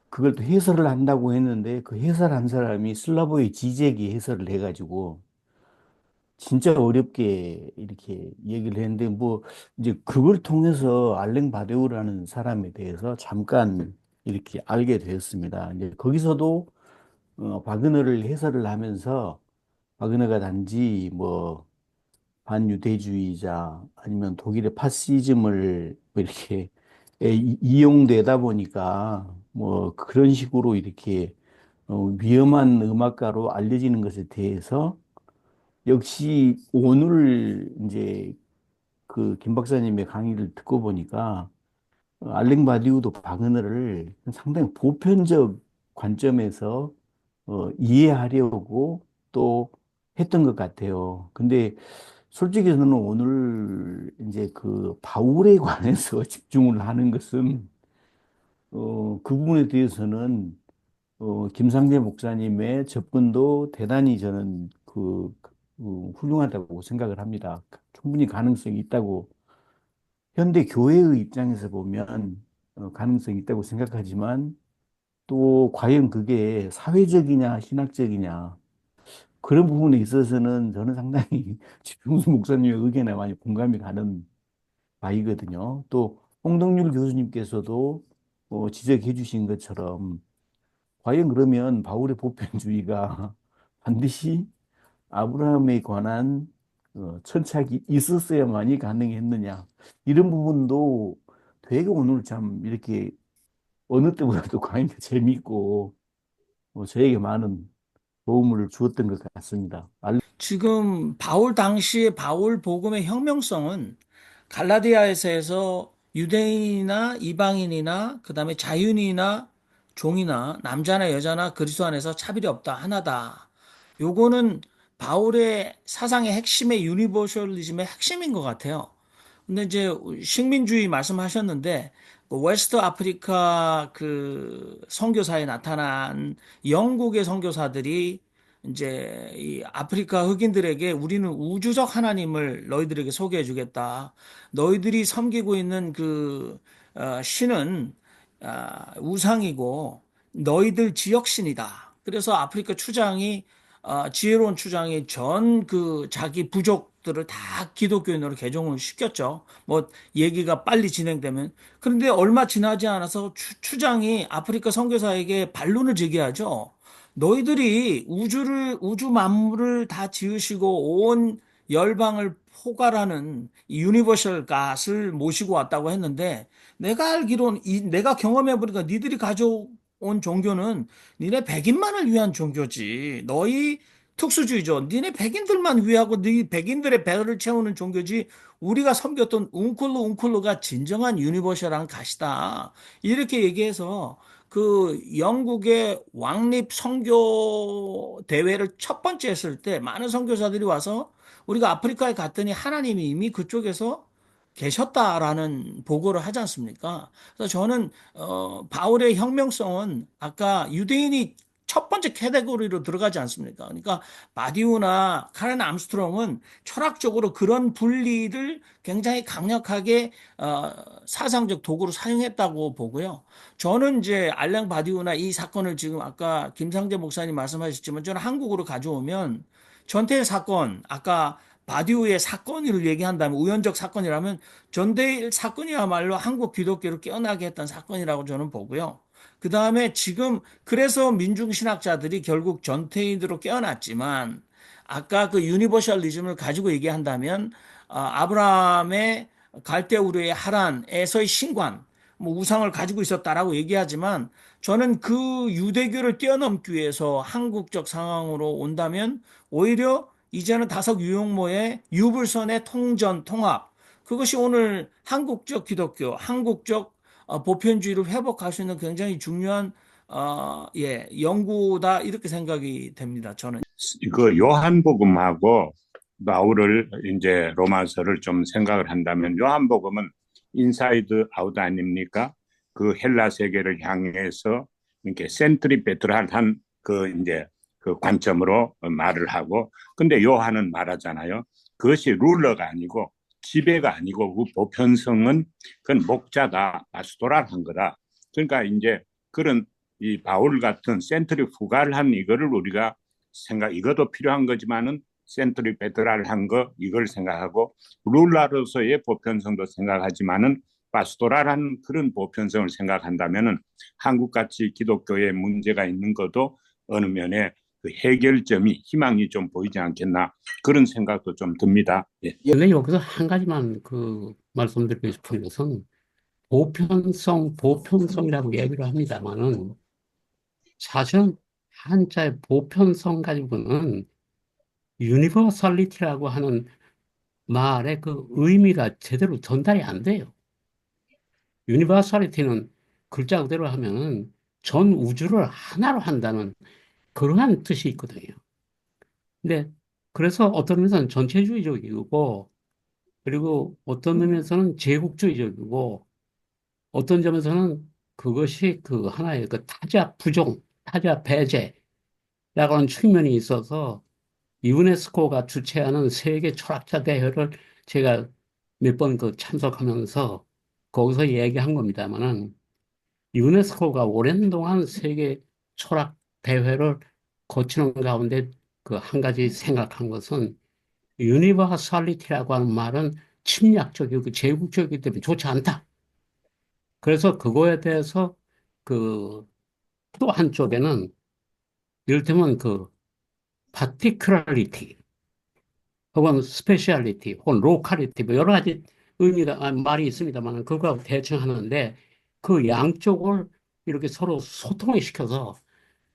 그걸 또 해설을 한다고 했는데 그 해설한 사람이 슬라보의 지제기 해설을 해가지고 진짜 어렵게 이렇게 얘기를 했는데 뭐 이제 그걸 통해서 알랭 바데우라는 사람에 대해서 잠깐 이렇게 알게 되었습니다. 이제 거기서도 바그너를 해설을 하면서 바그너가 단지 뭐 반유대주의자 아니면 독일의 파시즘을 뭐 이렇게 이용되다 보니까 뭐 그런 식으로 이렇게 위험한 음악가로 알려지는 것에 대해서 역시 오늘 이제 그 김 박사님의 강의를 듣고 보니까 알랭 바디우도 바그너를 상당히 보편적 관점에서 이해하려고 또 했던 것 같아요. 근데 솔직히 저는 오늘 이제 그 바울에 관해서 집중을 하는 것은 그 부분에 대해서는 김상재 목사님의 접근도 대단히 저는 훌륭하다고 생각을 합니다. 충분히 가능성이 있다고 현대 교회의 입장에서 보면 가능성이 있다고 생각하지만 또 과연 그게 사회적이냐 신학적이냐 그런 부분에 있어서는 저는 상당히 지평수 목사님의 의견에 많이 공감이 가는 바이거든요. 또 홍덕률 교수님께서도 지적해 주신 것처럼 과연 그러면 바울의 보편주의가 반드시 아브라함에 관한 천착이 있었어야만이 가능했느냐 이런 부분도 되게 오늘 참 이렇게 어느 때보다도 강의가 재미있고 저에게 많은 도움을 주었던 것 같습니다. 지금 바울 당시의 바울 복음의 혁명성은 갈라디아에서 유대인이나 이방인이나 그다음에 자유인이나 종이나 남자나 여자나 그리스도 안에서 차별이 없다 하나다. 요거는 바울의 사상의 핵심의 유니버셜리즘의 핵심인 것 같아요. 근데 이제 식민주의 말씀하셨는데 그 웨스트 아프리카 그 선교사에 나타난 영국의 선교사들이 이제 이 아프리카 흑인들에게 우리는 우주적 하나님을 너희들에게 소개해 주겠다. 너희들이 섬기고 있는 그 신은 우상이고 너희들 지역신이다. 그래서 아프리카 추장이 지혜로운 추장이 전 그 자기 부족들을 다 기독교인으로 개종을 시켰죠. 뭐 얘기가 빨리 진행되면. 그런데 얼마 지나지 않아서 추장이 아프리카 선교사에게 반론을 제기하죠. 너희들이 우주 만물을 다 지으시고 온 열방을 포괄하는 이 유니버셜 갓을 모시고 왔다고 했는데 내가 알기로는 내가 경험해 보니까 니들이 가져온 종교는 니네 백인만을 위한 종교지. 너희 특수주의죠. 니네 백인들만 위하고 네 백인들의 배를 채우는 종교지. 우리가 섬겼던 웅쿨루가 진정한 유니버셜한 갓이다. 이렇게 얘기해서 그 영국의 왕립 선교 대회를 첫 번째 했을 때 많은 선교사들이 와서 우리가 아프리카에 갔더니 하나님이 이미 그쪽에서 계셨다라는 보고를 하지 않습니까? 그래서 저는 바울의 혁명성은 아까 유대인이 첫 번째 카테고리로 들어가지 않습니까? 그러니까 바디우나 카렌 암스트롱은 철학적으로 그런 분리를 굉장히 강력하게 사상적 도구로 사용했다고 보고요. 저는 이제 알랭 바디우나 이 사건을 지금 아까 김상재 목사님 말씀하셨지만 저는 한국으로 가져오면 전태일 사건 아까 바디우의 사건을 얘기한다면 우연적 사건이라면 전태일 사건이야말로 한국 기독교를 깨어나게 했던 사건이라고 저는 보고요. 그 다음에 지금 그래서 민중신학자들이 결국 전태일으로 깨어났지만 아까 그 유니버셜리즘을 가지고 얘기한다면 아브라함의 갈대우르의 하란에서의 신관 뭐 우상을 가지고 있었다라고 얘기하지만 저는 그 유대교를 뛰어넘기 위해서 한국적 상황으로 온다면 오히려 이제는 다석 유용모의 유불선의 통전 통합 그것이 오늘 한국적 기독교 한국적 보편주의를 회복할 수 있는 굉장히 중요한 연구다 이렇게 생각이 됩니다. 저는. 그 요한복음하고 바울을 이제 로마서를 좀 생각을 한다면 요한복음은 인사이드 아웃 아닙니까? 그 헬라 세계를 향해서 이렇게 센트리페트랄한 그 이제 그 관점으로 말을 하고 근데 요한은 말하잖아요. 그것이 룰러가 아니고 지배가 아니고 그 보편성은 그건 목자가 파스토랄한 거다. 그러니까 이제 그런 이 바울 같은 센트리푸갈한 이거를 우리가 이것도 필요한 거지만은 센트리페트랄한 거 이걸 생각하고 룰라로서의 보편성도 생각하지만은 파스토랄한 그런 보편성을 생각한다면은 한국같이 기독교에 문제가 있는 것도 어느 면에 그 해결점이 희망이 좀 보이지 않겠나 그런 생각도 좀 듭니다. 예. 근데 여기서 한 가지만 그 말씀드리고 싶은 것은 보편성이라고 얘기를 합니다만은 사실은 한자의 보편성 가지고는 유니버설리티라고 하는 말의 그 의미가 제대로 전달이 안 돼요. 유니버설리티는 글자 그대로 하면은 전 우주를 하나로 한다는 그러한 뜻이 있거든요. 근데 그래서 어떤 면에서는 전체주의적이고 그리고 어떤 면에서는 제국주의적이고 어떤 점에서는 그것이 그 하나의 그 타자 부종, 타자 배제라고 하는 측면이 있어서 유네스코가 주최하는 세계 철학자 대회를 제가 몇 번 그 참석하면서 거기서 얘기한 겁니다만은 유네스코가 오랜 동안 세계 철학 대회를 거치는 가운데 그 한 가지 생각한 것은 유니버설리티라고 하는 말은 침략적이고 제국적이기 때문에 좋지 않다. 그래서 그거에 대해서 그 또 한쪽에는 이를테면 그 particularity 혹은 스페셜리티 혹은 로컬리티 뭐 여러 가지 의미가 말이 있습니다만 그거하고 대칭하는데 그 양쪽을 이렇게 서로 소통을 시켜서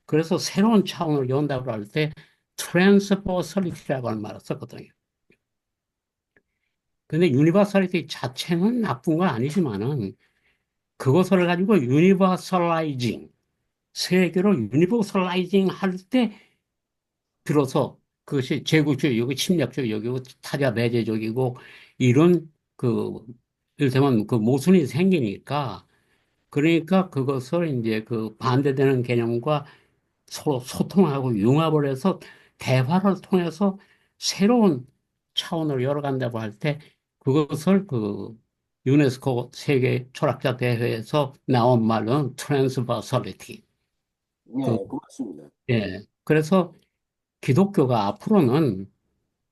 그래서 새로운 차원을 연다고 할 때 트랜스버설리티라고 하는 말을 썼거든요. 근데 유니버설리티 자체는 나쁜 건 아니지만은 그것을 가지고 유니버설라이징 세계로 유니버설라이징 할 때 들어서 그것이 제국주의이고 침략주의이고 타자 배제적이고 이런 그 이를테면 그 모순이 생기니까 그러니까 그것을 이제 그 반대되는 개념과 서로 소통하고 융합을 해서 대화를 통해서 새로운 차원으로 열어간다고 할 때 그것을 그 유네스코 세계 철학자 대회에서 나온 말은 트랜스버설리티. 그, 네, 고맙습니다. 예. 그래서 기독교가 앞으로는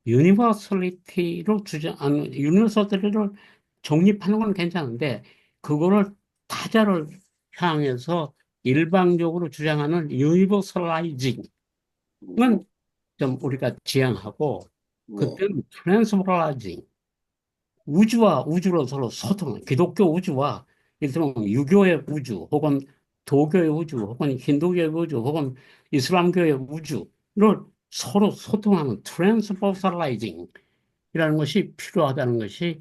유니버설리티로 유니버설리티를 정립하는 건 괜찮은데 그거를 타자를 향해서 일방적으로 주장하는 유니버설라이징은 네, 좀 우리가 지향하고 네, 그때는 트랜스버라이징 우주와 우주로 서로 소통하는 기독교 우주와 이를테면 유교의 우주 혹은 도교의 우주 혹은 힌두교의 우주 혹은 이슬람교의 우주를 서로 소통하는 트랜스버설라이징이라는 것이 필요하다는 것이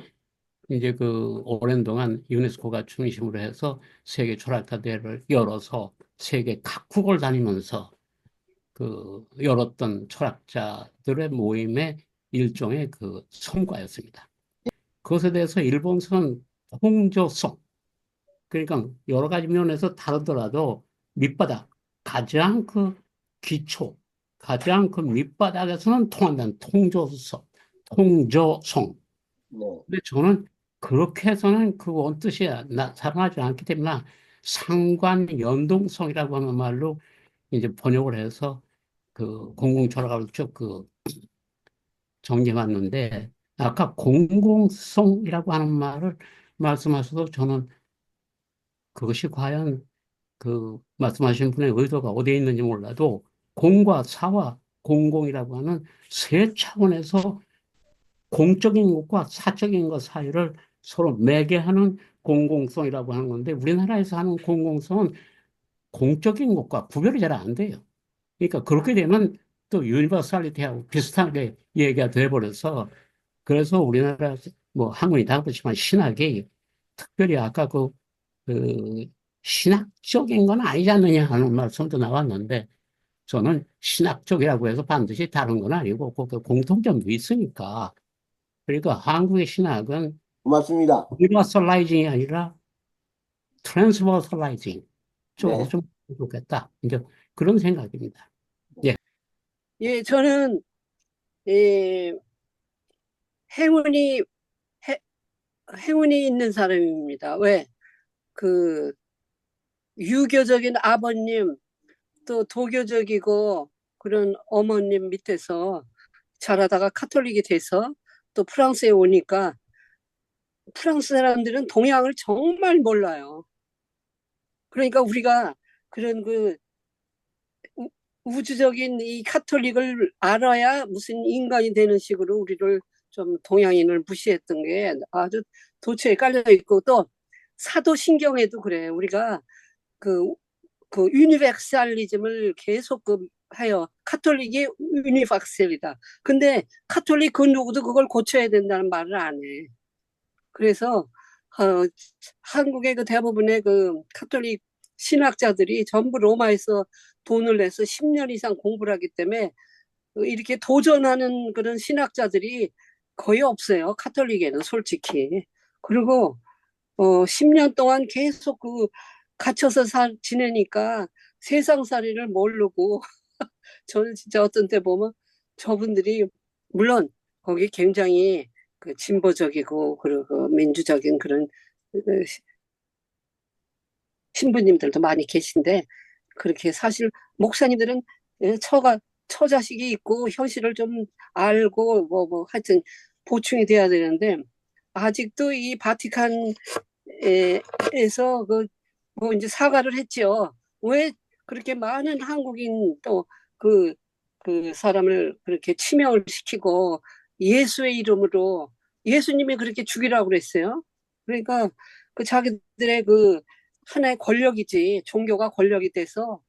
이제 그 오랜 동안 유네스코가 중심으로 해서 세계 철학자 대회를 열어서 세계 각국을 다니면서 그 열었던 철학자들의 모임의 일종의 그 성과였습니다. 그것에 대해서 일본서는 통조성, 그러니까 여러 가지 면에서 다르더라도 밑바닥, 가장 그 기초, 가장 그 밑바닥에서는 통한다는 통조성. 네. 근데 저는 그렇게 해서는 그 원뜻이 나타나지 않기 때문에 상관 연동성이라고 하는 말로 이제 번역을 해서 그 공공철학을 쭉그 정리해봤는데 아까 공공성이라고 하는 말을 말씀하셔도 저는 그것이 과연 그 말씀하신 분의 의도가 어디에 있는지 몰라도 공과 사와 공공이라고 하는 세 차원에서 공적인 것과 사적인 것 사이를 서로 매개하는 공공성이라고 하는 건데 우리나라에서 하는 공공성은 공적인 것과 구별이 잘 안 돼요. 그러니까 그렇게 되면 또 유니버설리티하고 비슷하게 얘기가 돼버려서 그래서 우리나라 뭐 한국이 다 그렇지만 신학이 특별히 아까 그 신학적인 건 아니지 않느냐 하는 말씀도 나왔는데 저는 신학적이라고 해서 반드시 다른 건 아니고 그 공통점도 있으니까 그러니까 한국의 신학은 고맙습니다. 유니버설라이징이 아니라 트랜스버설라이징 쪽으로 네, 좀 좋겠다. 이제 그런 생각입니다. 예. 예, 저는 예, 행운이 해- 행운이 있는 사람입니다. 왜? 그 유교적인 아버님 또 도교적이고 그런 어머님 밑에서 자라다가 카톨릭이 돼서 또 프랑스에 오니까 프랑스 사람들은 동양을 정말 몰라요. 그러니까 우리가 그런 그 우주적인 이 카톨릭을 알아야 무슨 인간이 되는 식으로 우리를 좀 동양인을 무시했던 게 아주 도처에 깔려 있고 또 사도신경에도 그래. 우리가 그, 그 유니버설리즘을 계속 하여 카톨릭이 유니버설이다. 근데 카톨릭 그 누구도 그걸 고쳐야 된다는 말을 안 해. 그래서 한국의 그 대부분의 그 카톨릭 신학자들이 전부 로마에서 돈을 내서 10년 이상 공부를 하기 때문에 이렇게 도전하는 그런 신학자들이 거의 없어요. 카톨릭에는 솔직히. 그리고 10년 동안 계속 갇혀서 지내니까 세상살이를 모르고 저는 진짜 어떤 때 보면 저분들이 물론 거기 굉장히 그 진보적이고 그리고 민주적인 그런 신부님들도 많이 계신데 그렇게 사실 목사님들은 처자식이 있고 현실을 좀 알고 뭐 하여튼 보충이 돼야 되는데 아직도 이 바티칸에서 뭐 이제 사과를 했죠. 왜 그렇게 많은 한국인 또 그 사람을 그렇게 치명을 시키고 예수의 이름으로 예수님이 그렇게 죽이라고 그랬어요. 그러니까 그 자기들의 그 하나의 권력이지 종교가 권력이 돼서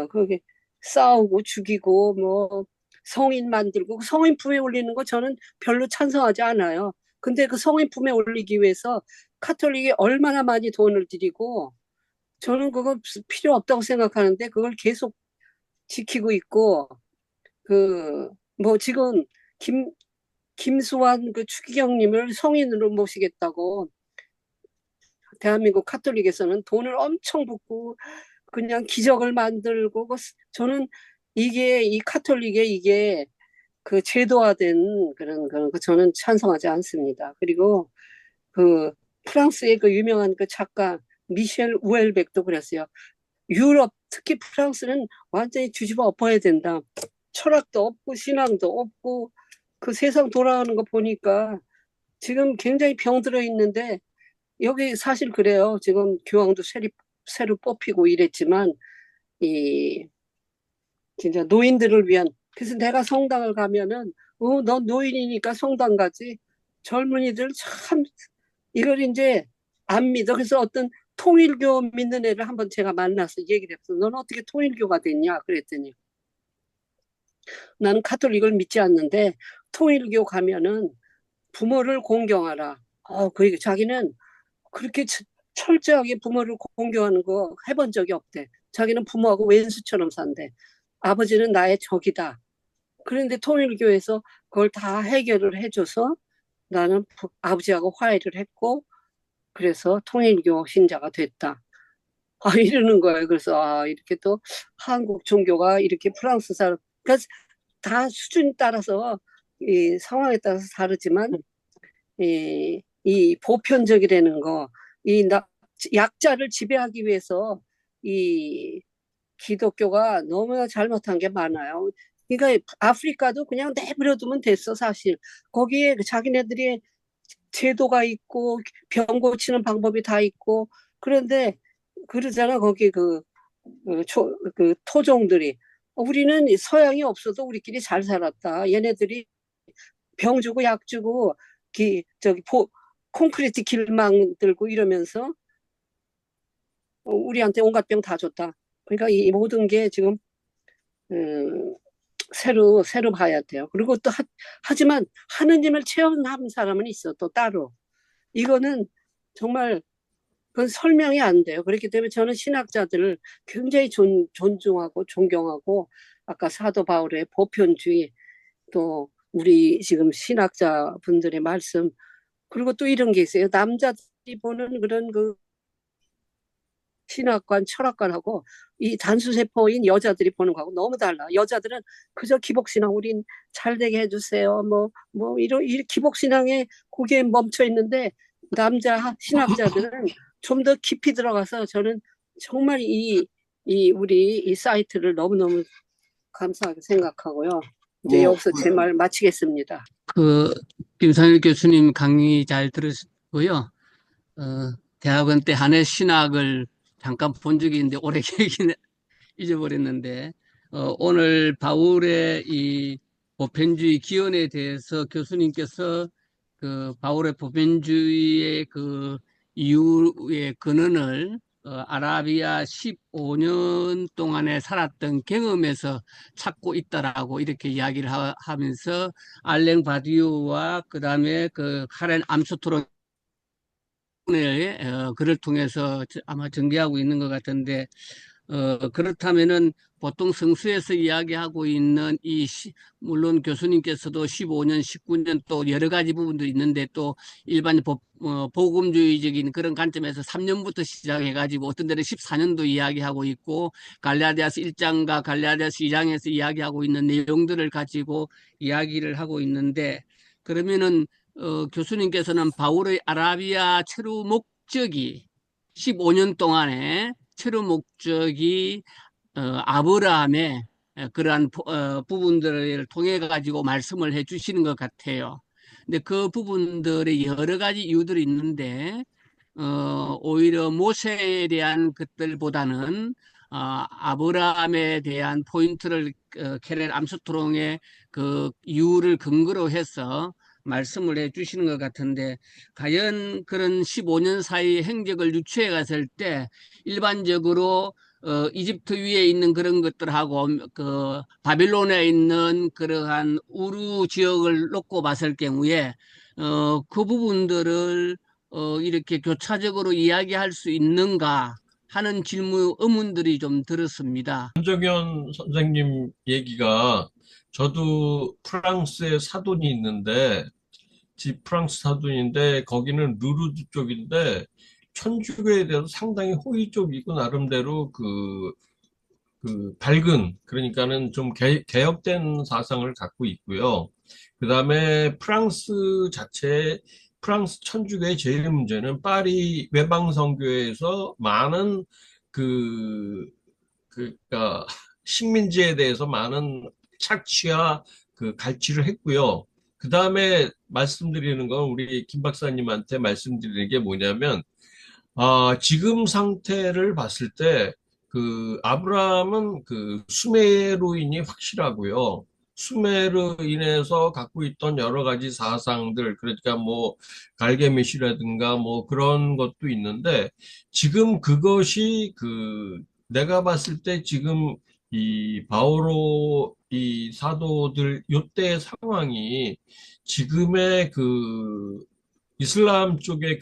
그게 싸우고 죽이고 뭐 성인 만들고 그 성인 품에 올리는 거 저는 별로 찬성하지 않아요. 근데 그 성인 품에 올리기 위해서 카톨릭이 얼마나 많이 돈을 들이고 저는 그거 필요 없다고 생각하는데 그걸 계속 지키고 있고 그 뭐 지금 김수환 그 추기경님을 성인으로 모시겠다고 대한민국 카톨릭에서는 돈을 엄청 붓고 그냥 기적을 만들고 저는 이게 이 카톨릭의 이게 그 제도화된 그런 거 저는 찬성하지 않습니다. 그리고 그 프랑스의 그 유명한 그 작가 미셸 우엘백도 그랬어요. 유럽 특히 프랑스는 완전히 뒤집어 엎어야 된다. 철학도 없고 신앙도 없고 그 세상 돌아가는 거 보니까 지금 굉장히 병들어 있는데 여기 사실 그래요. 지금 교황도 새로 뽑히고 이랬지만 이 진짜 노인들을 위한 그래서 내가 성당을 가면은 너 노인이니까 성당 가지 젊은이들 참 이걸 이제 안 믿어. 그래서 어떤 통일교 믿는 애를 한번 제가 만나서 얘기를 했어. 너는 어떻게 통일교가 됐냐 그랬더니 나는 카톨릭을 믿지 않는데 통일교 가면은 부모를 공경하라. 그 자기는 그렇게 철저하게 부모를 공경하는 거 해본 적이 없대. 자기는 부모하고 왼수처럼 산대. 아버지는 나의 적이다. 그런데 통일교에서 그걸 다 해결을 해줘서 나는 아버지하고 화해를 했고 그래서 통일교 신자가 됐다. 이러는 거예요. 그래서 이렇게 또 한국 종교가 이렇게 프랑스 사람 그러니까 다 수준에 따라서 이 상황에 따라서 다르지만 이 보편적이라는 거, 약자를 지배하기 위해서 이 기독교가 너무나 잘못한 게 많아요. 그러니까 아프리카도 그냥 내버려두면 됐어 사실. 거기에 자기네들이 제도가 있고 병 고치는 방법이 다 있고 그런데 그러잖아 거기 그 토종들이 우리는 서양이 없어도 우리끼리 잘 살았다. 얘네들이 병 주고 약 주고 콘크리트 길 만들고 이러면서 우리한테 온갖 병 다 줬다. 그러니까 이 모든 게 지금 새로 봐야 돼요. 그리고 또 하지만 하느님을 체험한 사람은 있어 또 따로. 이거는 정말 그건 설명이 안 돼요. 그렇기 때문에 저는 신학자들을 굉장히 존중하고 존경하고 아까 사도 바울의 보편주의 또 우리 지금 신학자분들의 말씀 그리고 또 이런 게 있어요. 남자들이 보는 그런 그 신학관, 철학관하고 이 단수세포인 여자들이 보는 거하고 너무 달라. 여자들은 그저 기복신앙 우린 잘되게 해주세요. 뭐 이런 기복신앙에 거기에 멈춰 있는데 남자 신학자들은 좀 더 깊이 들어가서 저는 정말 우리 이 사이트를 너무너무 감사하게 생각하고요. 이제 여기서 제 말 마치겠습니다. 김상일 교수님 강의 잘 들었고요. 대학원 때 한해 신학을 잠깐 본 적이 있는데 오래 기억이 잊어버렸는데 오늘 바울의 이 보편주의 기원에 대해서 교수님께서 그 바울의 보편주의의 그 이유의 근원을 아라비아 15년 동안에 살았던 경험에서 찾고 있다라고 이렇게 이야기를 하면서 알랭 바디우와 그 다음에 그 카렌 암스트롱 글을 통해서 아마 전개하고 있는 것 같은데 그렇다면은 보통 성수에서 이야기하고 있는 물론 교수님께서도 15년, 19년 또 여러 가지 부분도 있는데 또 일반 복음주의적인 그런 관점에서 3년부터 시작해가지고 어떤 데는 14년도 이야기하고 있고 갈라디아서 1장과 갈라디아서 2장에서 이야기하고 있는 내용들을 가지고 이야기를 하고 있는데 그러면은 교수님께서는 바울의 아라비아 체류 목적이 15년 동안에 체류 목적이 아브라함의 그러한 부분들을 통해 가지고 말씀을 해 주시는 것 같아요. 근데 그 부분들의 여러 가지 이유들이 있는데 오히려 모세에 대한 것들보다는 아브라함에 대한 포인트를 케렐 암스트롱의 그 이유를 근거로 해서 말씀을 해 주시는 것 같은데 과연 그런 15년 사이 행적을 유추해 갔을 때 일반적으로 이집트 위에 있는 그런 것들하고 그 바빌론에 있는 그러한 우루 지역을 놓고 봤을 경우에 그 부분들을 이렇게 교차적으로 이야기할 수 있는가 하는 의문들이 좀 들었습니다. 한정현 선생님 얘기가 저도 프랑스에 사돈이 있는데 프랑스 사돈인데 거기는 루르드 쪽인데 천주교에 대해서 상당히 호의적이고 나름대로 그 밝은 그러니까는 좀 개혁된 사상을 갖고 있고요. 그 다음에 프랑스 자체 프랑스 천주교의 제일 문제는 파리 외방선교회에서 많은 그러니까 식민지에 대해서 많은 착취와 그 갈취를 했고요. 그 다음에 말씀드리는 건 우리 김 박사님한테 말씀드리는 게 뭐냐면 지금 상태를 봤을 때 그 아브라함은 그 수메르인이 확실하고요. 수메르 인해서 갖고 있던 여러 가지 사상들, 그러니까 뭐 갈게메시라든가 뭐 그런 것도 있는데 지금 그것이 내가 봤을 때 지금 이 바오로 이 사도들 요때 상황이 지금의 이슬람 쪽의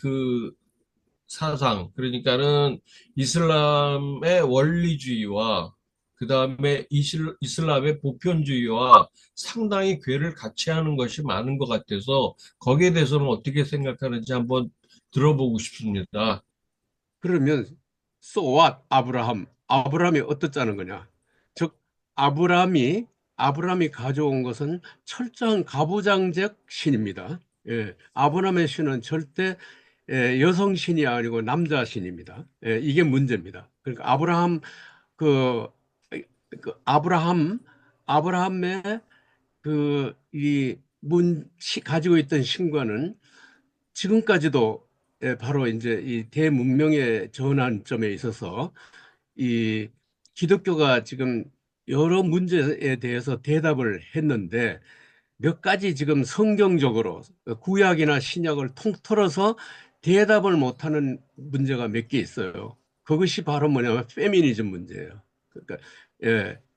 사상, 그러니까는 이슬람의 원리주의와 그 다음에 이슬람의 보편주의와 상당히 궤를 같이 하는 것이 많은 것 같아서 거기에 대해서는 어떻게 생각하는지 한번 들어보고 싶습니다. 그러면 so what 아브라함이 어떻다는 거냐? 즉 아브라함이 가져온 것은 철저한 가부장적 신입니다. 예, 아브라함의 신은 절대 여성 신이 아니고 남자 신입니다. 예, 이게 문제입니다. 그러니까 아브라함의 가지고 있던 신과는 지금까지도 바로 이제 이 대문명의 전환점에 있어서 이 기독교가 지금 여러 문제에 대해서 대답을 했는데 몇 가지 지금 성경적으로 구약이나 신약을 통틀어서 대답을 못하는 문제가 몇 개 있어요. 그것이 바로 뭐냐면 페미니즘 문제예요. 그러니까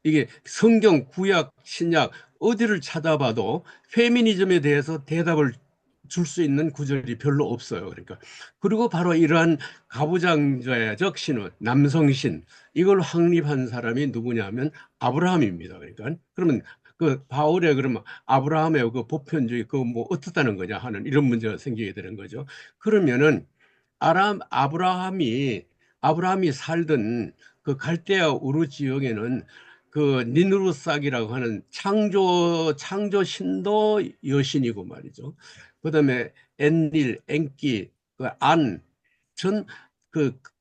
이게 성경, 구약, 신약 어디를 찾아봐도 페미니즘에 대해서 대답을 줄 수 있는 구절이 별로 없어요. 그러니까 그리고 바로 이러한 가부장제적 신은 남성신 이걸 확립한 사람이 누구냐면 아브라함입니다. 그러니까 그러면 바울의 그러면 아브라함의 보편주의 뭐 어떻다는 거냐 하는 이런 문제가 생기게 되는 거죠. 그러면은 아브라함이 살던 그 갈대아 우르 지역에는 니누르삭이라고 하는 창조 신도 여신이고 말이죠. 그다음에 엔닐, 엔키,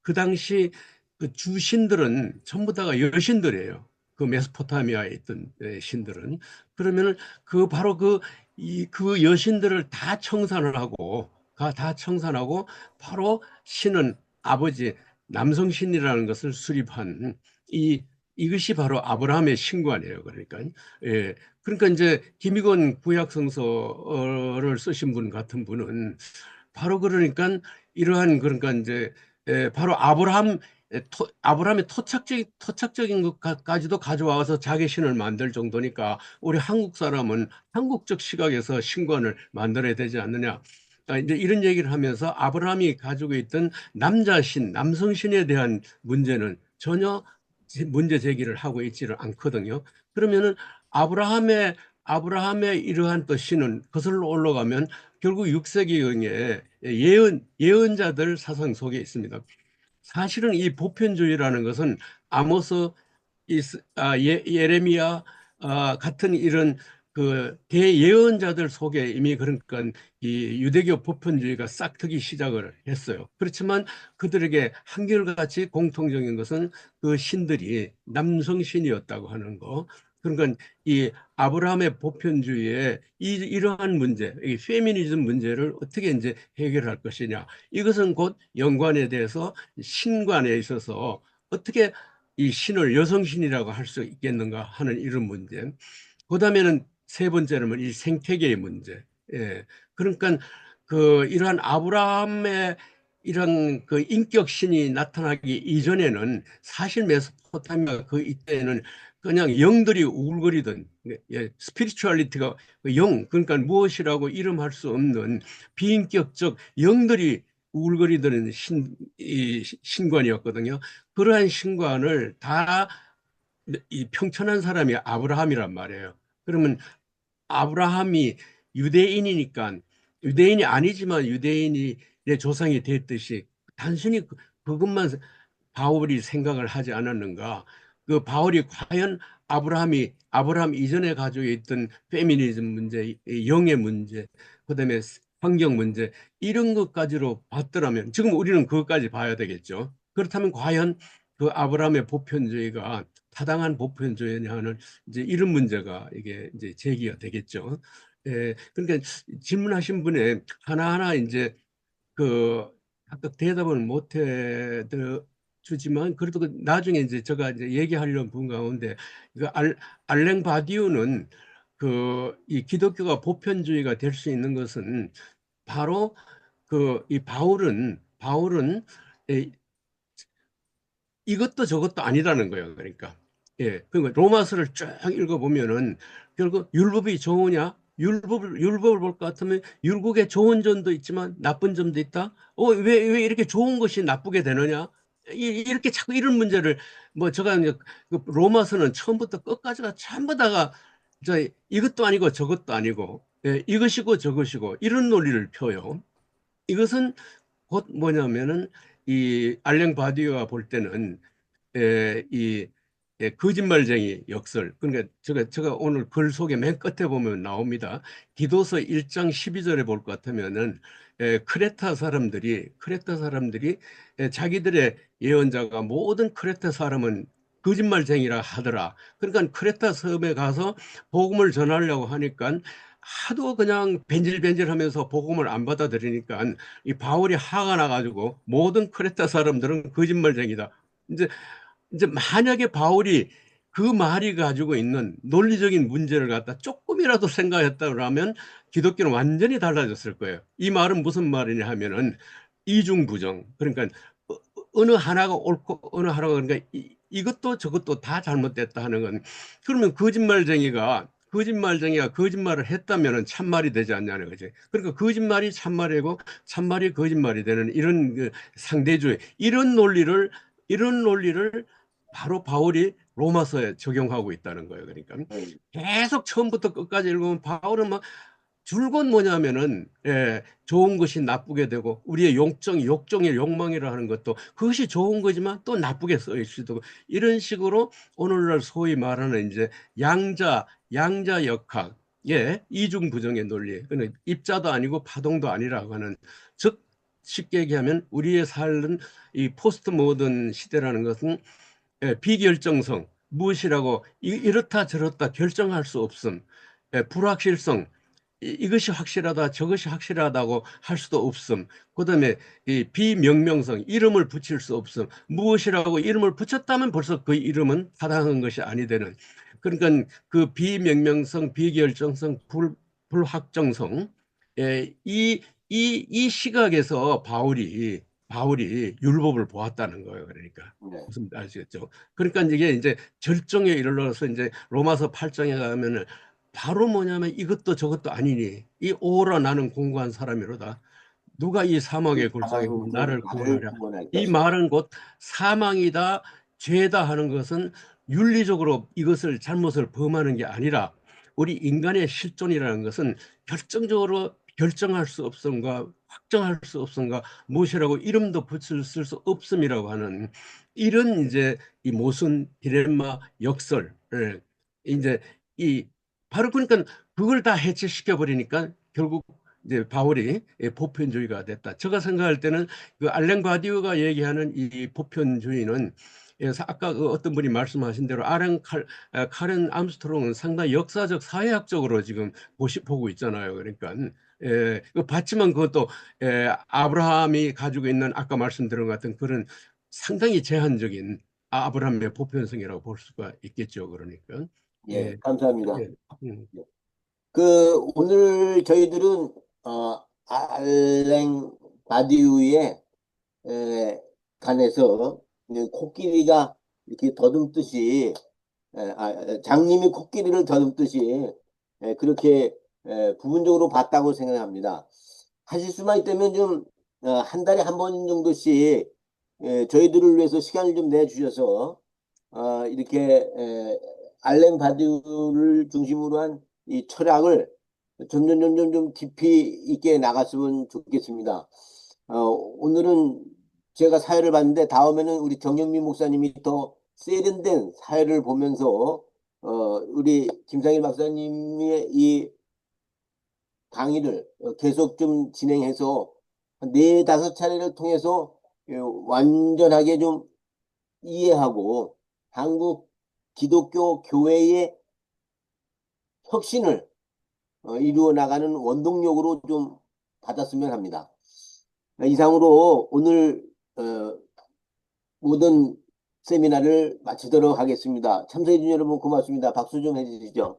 그 당시 주신들은 전부 다가 여신들이에요. 메소포타미아에 있던 신들은. 그러면은 바로 그 여신들을 다 청산을 하고 바로 신은 아버지 남성신이라는 것을 수립한 이것이 바로 아브라함의 신관이에요. 그러니까 이제 김익원 구약성서를 쓰신 분 같은 분은 바로 그러니까 이러한 그러니까 이제 바로 아브라함의 토착적인 것까지도 가져와서 자기 신을 만들 정도니까 우리 한국 사람은 한국적 시각에서 신관을 만들어야 되지 않느냐. 이제 이런 얘기를 하면서 아브라함이 가지고 있던 남성신에 대한 문제는 전혀 문제 제기를 하고 있지를 않거든요. 그러면은 아브라함의 이러한 또 신은 거슬러 올라가면 결국 6세기경에 예언자들 사상 속에 있습니다. 사실은 이 보편주의라는 것은 아모스, 예레미야 같은 이런 그 대예언자들 속에 이미 그러니까 이 유대교 보편주의가 싹트기 시작을 했어요. 그렇지만 그들에게 한결같이 공통적인 것은 그 신들이 남성 신이었다고 하는 거. 그러니까 이 아브라함의 보편주의의 이러한 문제, 이 페미니즘 문제를 어떻게 이제 해결할 것이냐. 이것은 곧 연관에 대해서 신관에 있어서 어떻게 이 신을 여성신이라고 할 수 있겠는가 하는 이런 문제. 그다음에는 세 번째는 이 생태계의 문제. 예. 그러니까 그 이러한 아브라함의 이런 그 인격 신이 나타나기 이전에는 사실 메소포타미아 그 이때에는 그냥 영들이 우글거리던 스피리추얼리티가 영 그러니까 무엇이라고 이름할 수 없는 비인격적 영들이 우글거리던 신관이었거든요. 그러한 신관을 다 이 평천한 사람이 아브라함이란 말이에요. 그러면 아브라함이 유대인이니까 유대인이 아니지만 유대인의 조상이 됐듯이 단순히 그것만 바울이 생각을 하지 않았는가? 그 바울이 과연 아브라함 이전에 가지고 있던 페미니즘 문제, 영의 문제, 그다음에 환경 문제 이런 것까지로 봤더라면 지금 우리는 그것까지 봐야 되겠죠. 그렇다면 과연 그 아브라함의 보편주의가 타당한 보편주의냐 하는 이제 이런 문제가 이게 이제 제기가 되겠죠. 그러니까 질문하신 분의 하나하나 이제 그 아까 대답을 못해 주지만 그래도 나중에 이제 제가 이제 얘기하려는 분 가운데 그 알랭 바디우는 그 이 기독교가 보편주의가 될 수 있는 것은 바로 그 이 바울은 이것도 저것도 아니라는 거예요. 그러니까 그러니까 로마서를 쭉 읽어보면은 결국 율법이 좋으냐? 율법을 볼 것 같으면 율법에 좋은 점도 있지만 나쁜 점도 있다. 왜 이렇게 좋은 것이 나쁘게 되느냐? 이렇게 자꾸 이런 문제를 뭐 제가 이제 그 로마서는 처음부터 끝까지가 전부 다가 이것도 아니고 저것도 아니고 이것이고 저것이고 이런 논리를 펴요. 이것은 곧 뭐냐면은 이 알랭 바디오가 볼 때는 이 거짓말쟁이 역설. 그러니까 제가 오늘 글 속에 맨 끝에 보면 나옵니다. 디도서 1장 12절에 볼 것 같으면은 크레타 사람들이 자기들의 예언자가 모든 크레타 사람은 거짓말쟁이라 하더라. 그러니까 크레타 섬에 가서 복음을 전하려고 하니까 하도 그냥 벤질벤질하면서 복음을 안 받아들이니까 이 바울이 화가 나가지고 모든 크레타 사람들은 거짓말쟁이다. 이제 만약에 바울이 그 말이 가지고 있는 논리적인 문제를 갖다 조금이라도 생각했다면 기독교는 완전히 달라졌을 거예요. 이 말은 무슨 말이냐 하면은 이중부정. 그러니까 어느 하나가 옳고 어느 하나가 그러니까 이것도 저것도 다 잘못됐다 하는 건 그러면 거짓말쟁이가 거짓말을 했다면은 참말이 되지 않냐는 거지. 그러니까 거짓말이 참말이고 참말이 거짓말이 되는 이런 그 상대주의 이런 논리를 바로 바울이 로마서에 적용하고 있다는 거예요. 그러니까 계속 처음부터 끝까지 읽으면 바울은 막 줄곧 뭐냐면은 좋은 것이 나쁘게 되고 우리의 욕정의 욕망이라 하는 것도 그것이 좋은 거지만 또 나쁘게 쓰일 수도 있고 이런 식으로 오늘날 소위 말하는 이제 양자 역학 이중부정의 논리 그러니까 입자도 아니고 파동도 아니라고 하는 즉 쉽게 얘기하면 우리의 삶은 이 포스트 모던 시대라는 것은 비결정성 무엇이라고 이렇다 저렇다 결정할 수 없음 불확실성 이것이 확실하다 저것이 확실하다고 할 수도 없음 그다음에 이 비명명성 이름을 붙일 수 없음 무엇이라고 이름을 붙였다면 벌써 그 이름은 타당한 것이 아니 되는 그러니까 그 비명명성 비결정성 불확정성 이 시각에서 바울이 율법을 보았다는 거예요. 그러니까 무슨 아시겠죠? 그러니까 이게 절정에 이르러서 이제 로마서 8장에 가면은 바로 뭐냐면 이것도 저것도 아니니 이 오라 나는 공고한 사람이로다. 누가 이 사망의 골짜기에 나를 구원하랴. 이 말은 곧 사망이다, 죄다 하는 것은 윤리적으로 이것을 잘못을 범하는 게 아니라 우리 인간의 실존이라는 것은 결정적으로 결정할 수 없음과 확정할 수 없음과 무엇이라고 이름도 붙일 수 없음이라고 하는 이런 이제 이 모순, 딜레마, 역설, 이제 이 바로 그러니까 그걸 다 해체시켜 버리니까 결국 이제 바울이 보편주의가 됐다. 제가 생각할 때는 그 알랭 바디우가 얘기하는 이 보편주의는 그래서 아까 그 어떤 분이 말씀하신 대로 카렌 암스트롱은 상당히 역사적 사회학적으로 지금 보고 있잖아요. 그러니까 봤지만 그것도 아브라함이 가지고 있는 아까 말씀드린 것 같은 그런 상당히 제한적인 아브라함의 보편성이라고 볼 수가 있겠죠. 그러니까 예, 감사합니다. 예, 음. 오늘 저희들은 알랭 바디우의 관해서 코끼리가 이렇게 더듬듯이 장님이 코끼리를 더듬듯이 그렇게 부분적으로 봤다고 생각합니다. 하실 수만 있다면 좀 한 달에 한 번 정도씩 저희들을 위해서 시간을 좀 내주셔서 이렇게 알랭 바디우를 중심으로 한 이 철학을 점점 좀 깊이 있게 나갔으면 좋겠습니다. 오늘은 제가 사회를 봤는데 다음에는 우리 정영민 목사님이 더 세련된 사회를 보면서 우리 김상일 박사님의 이 강의를 계속 좀 진행해서 한 4-5차례를 통해서 완전하게 좀 이해하고 한국 기독교 교회의 혁신을 이루어 나가는 원동력으로 좀 받았으면 합니다. 이상으로 오늘 모든 세미나를 마치도록 하겠습니다. 참석해 주신 여러분 고맙습니다. 박수 좀 해주시죠.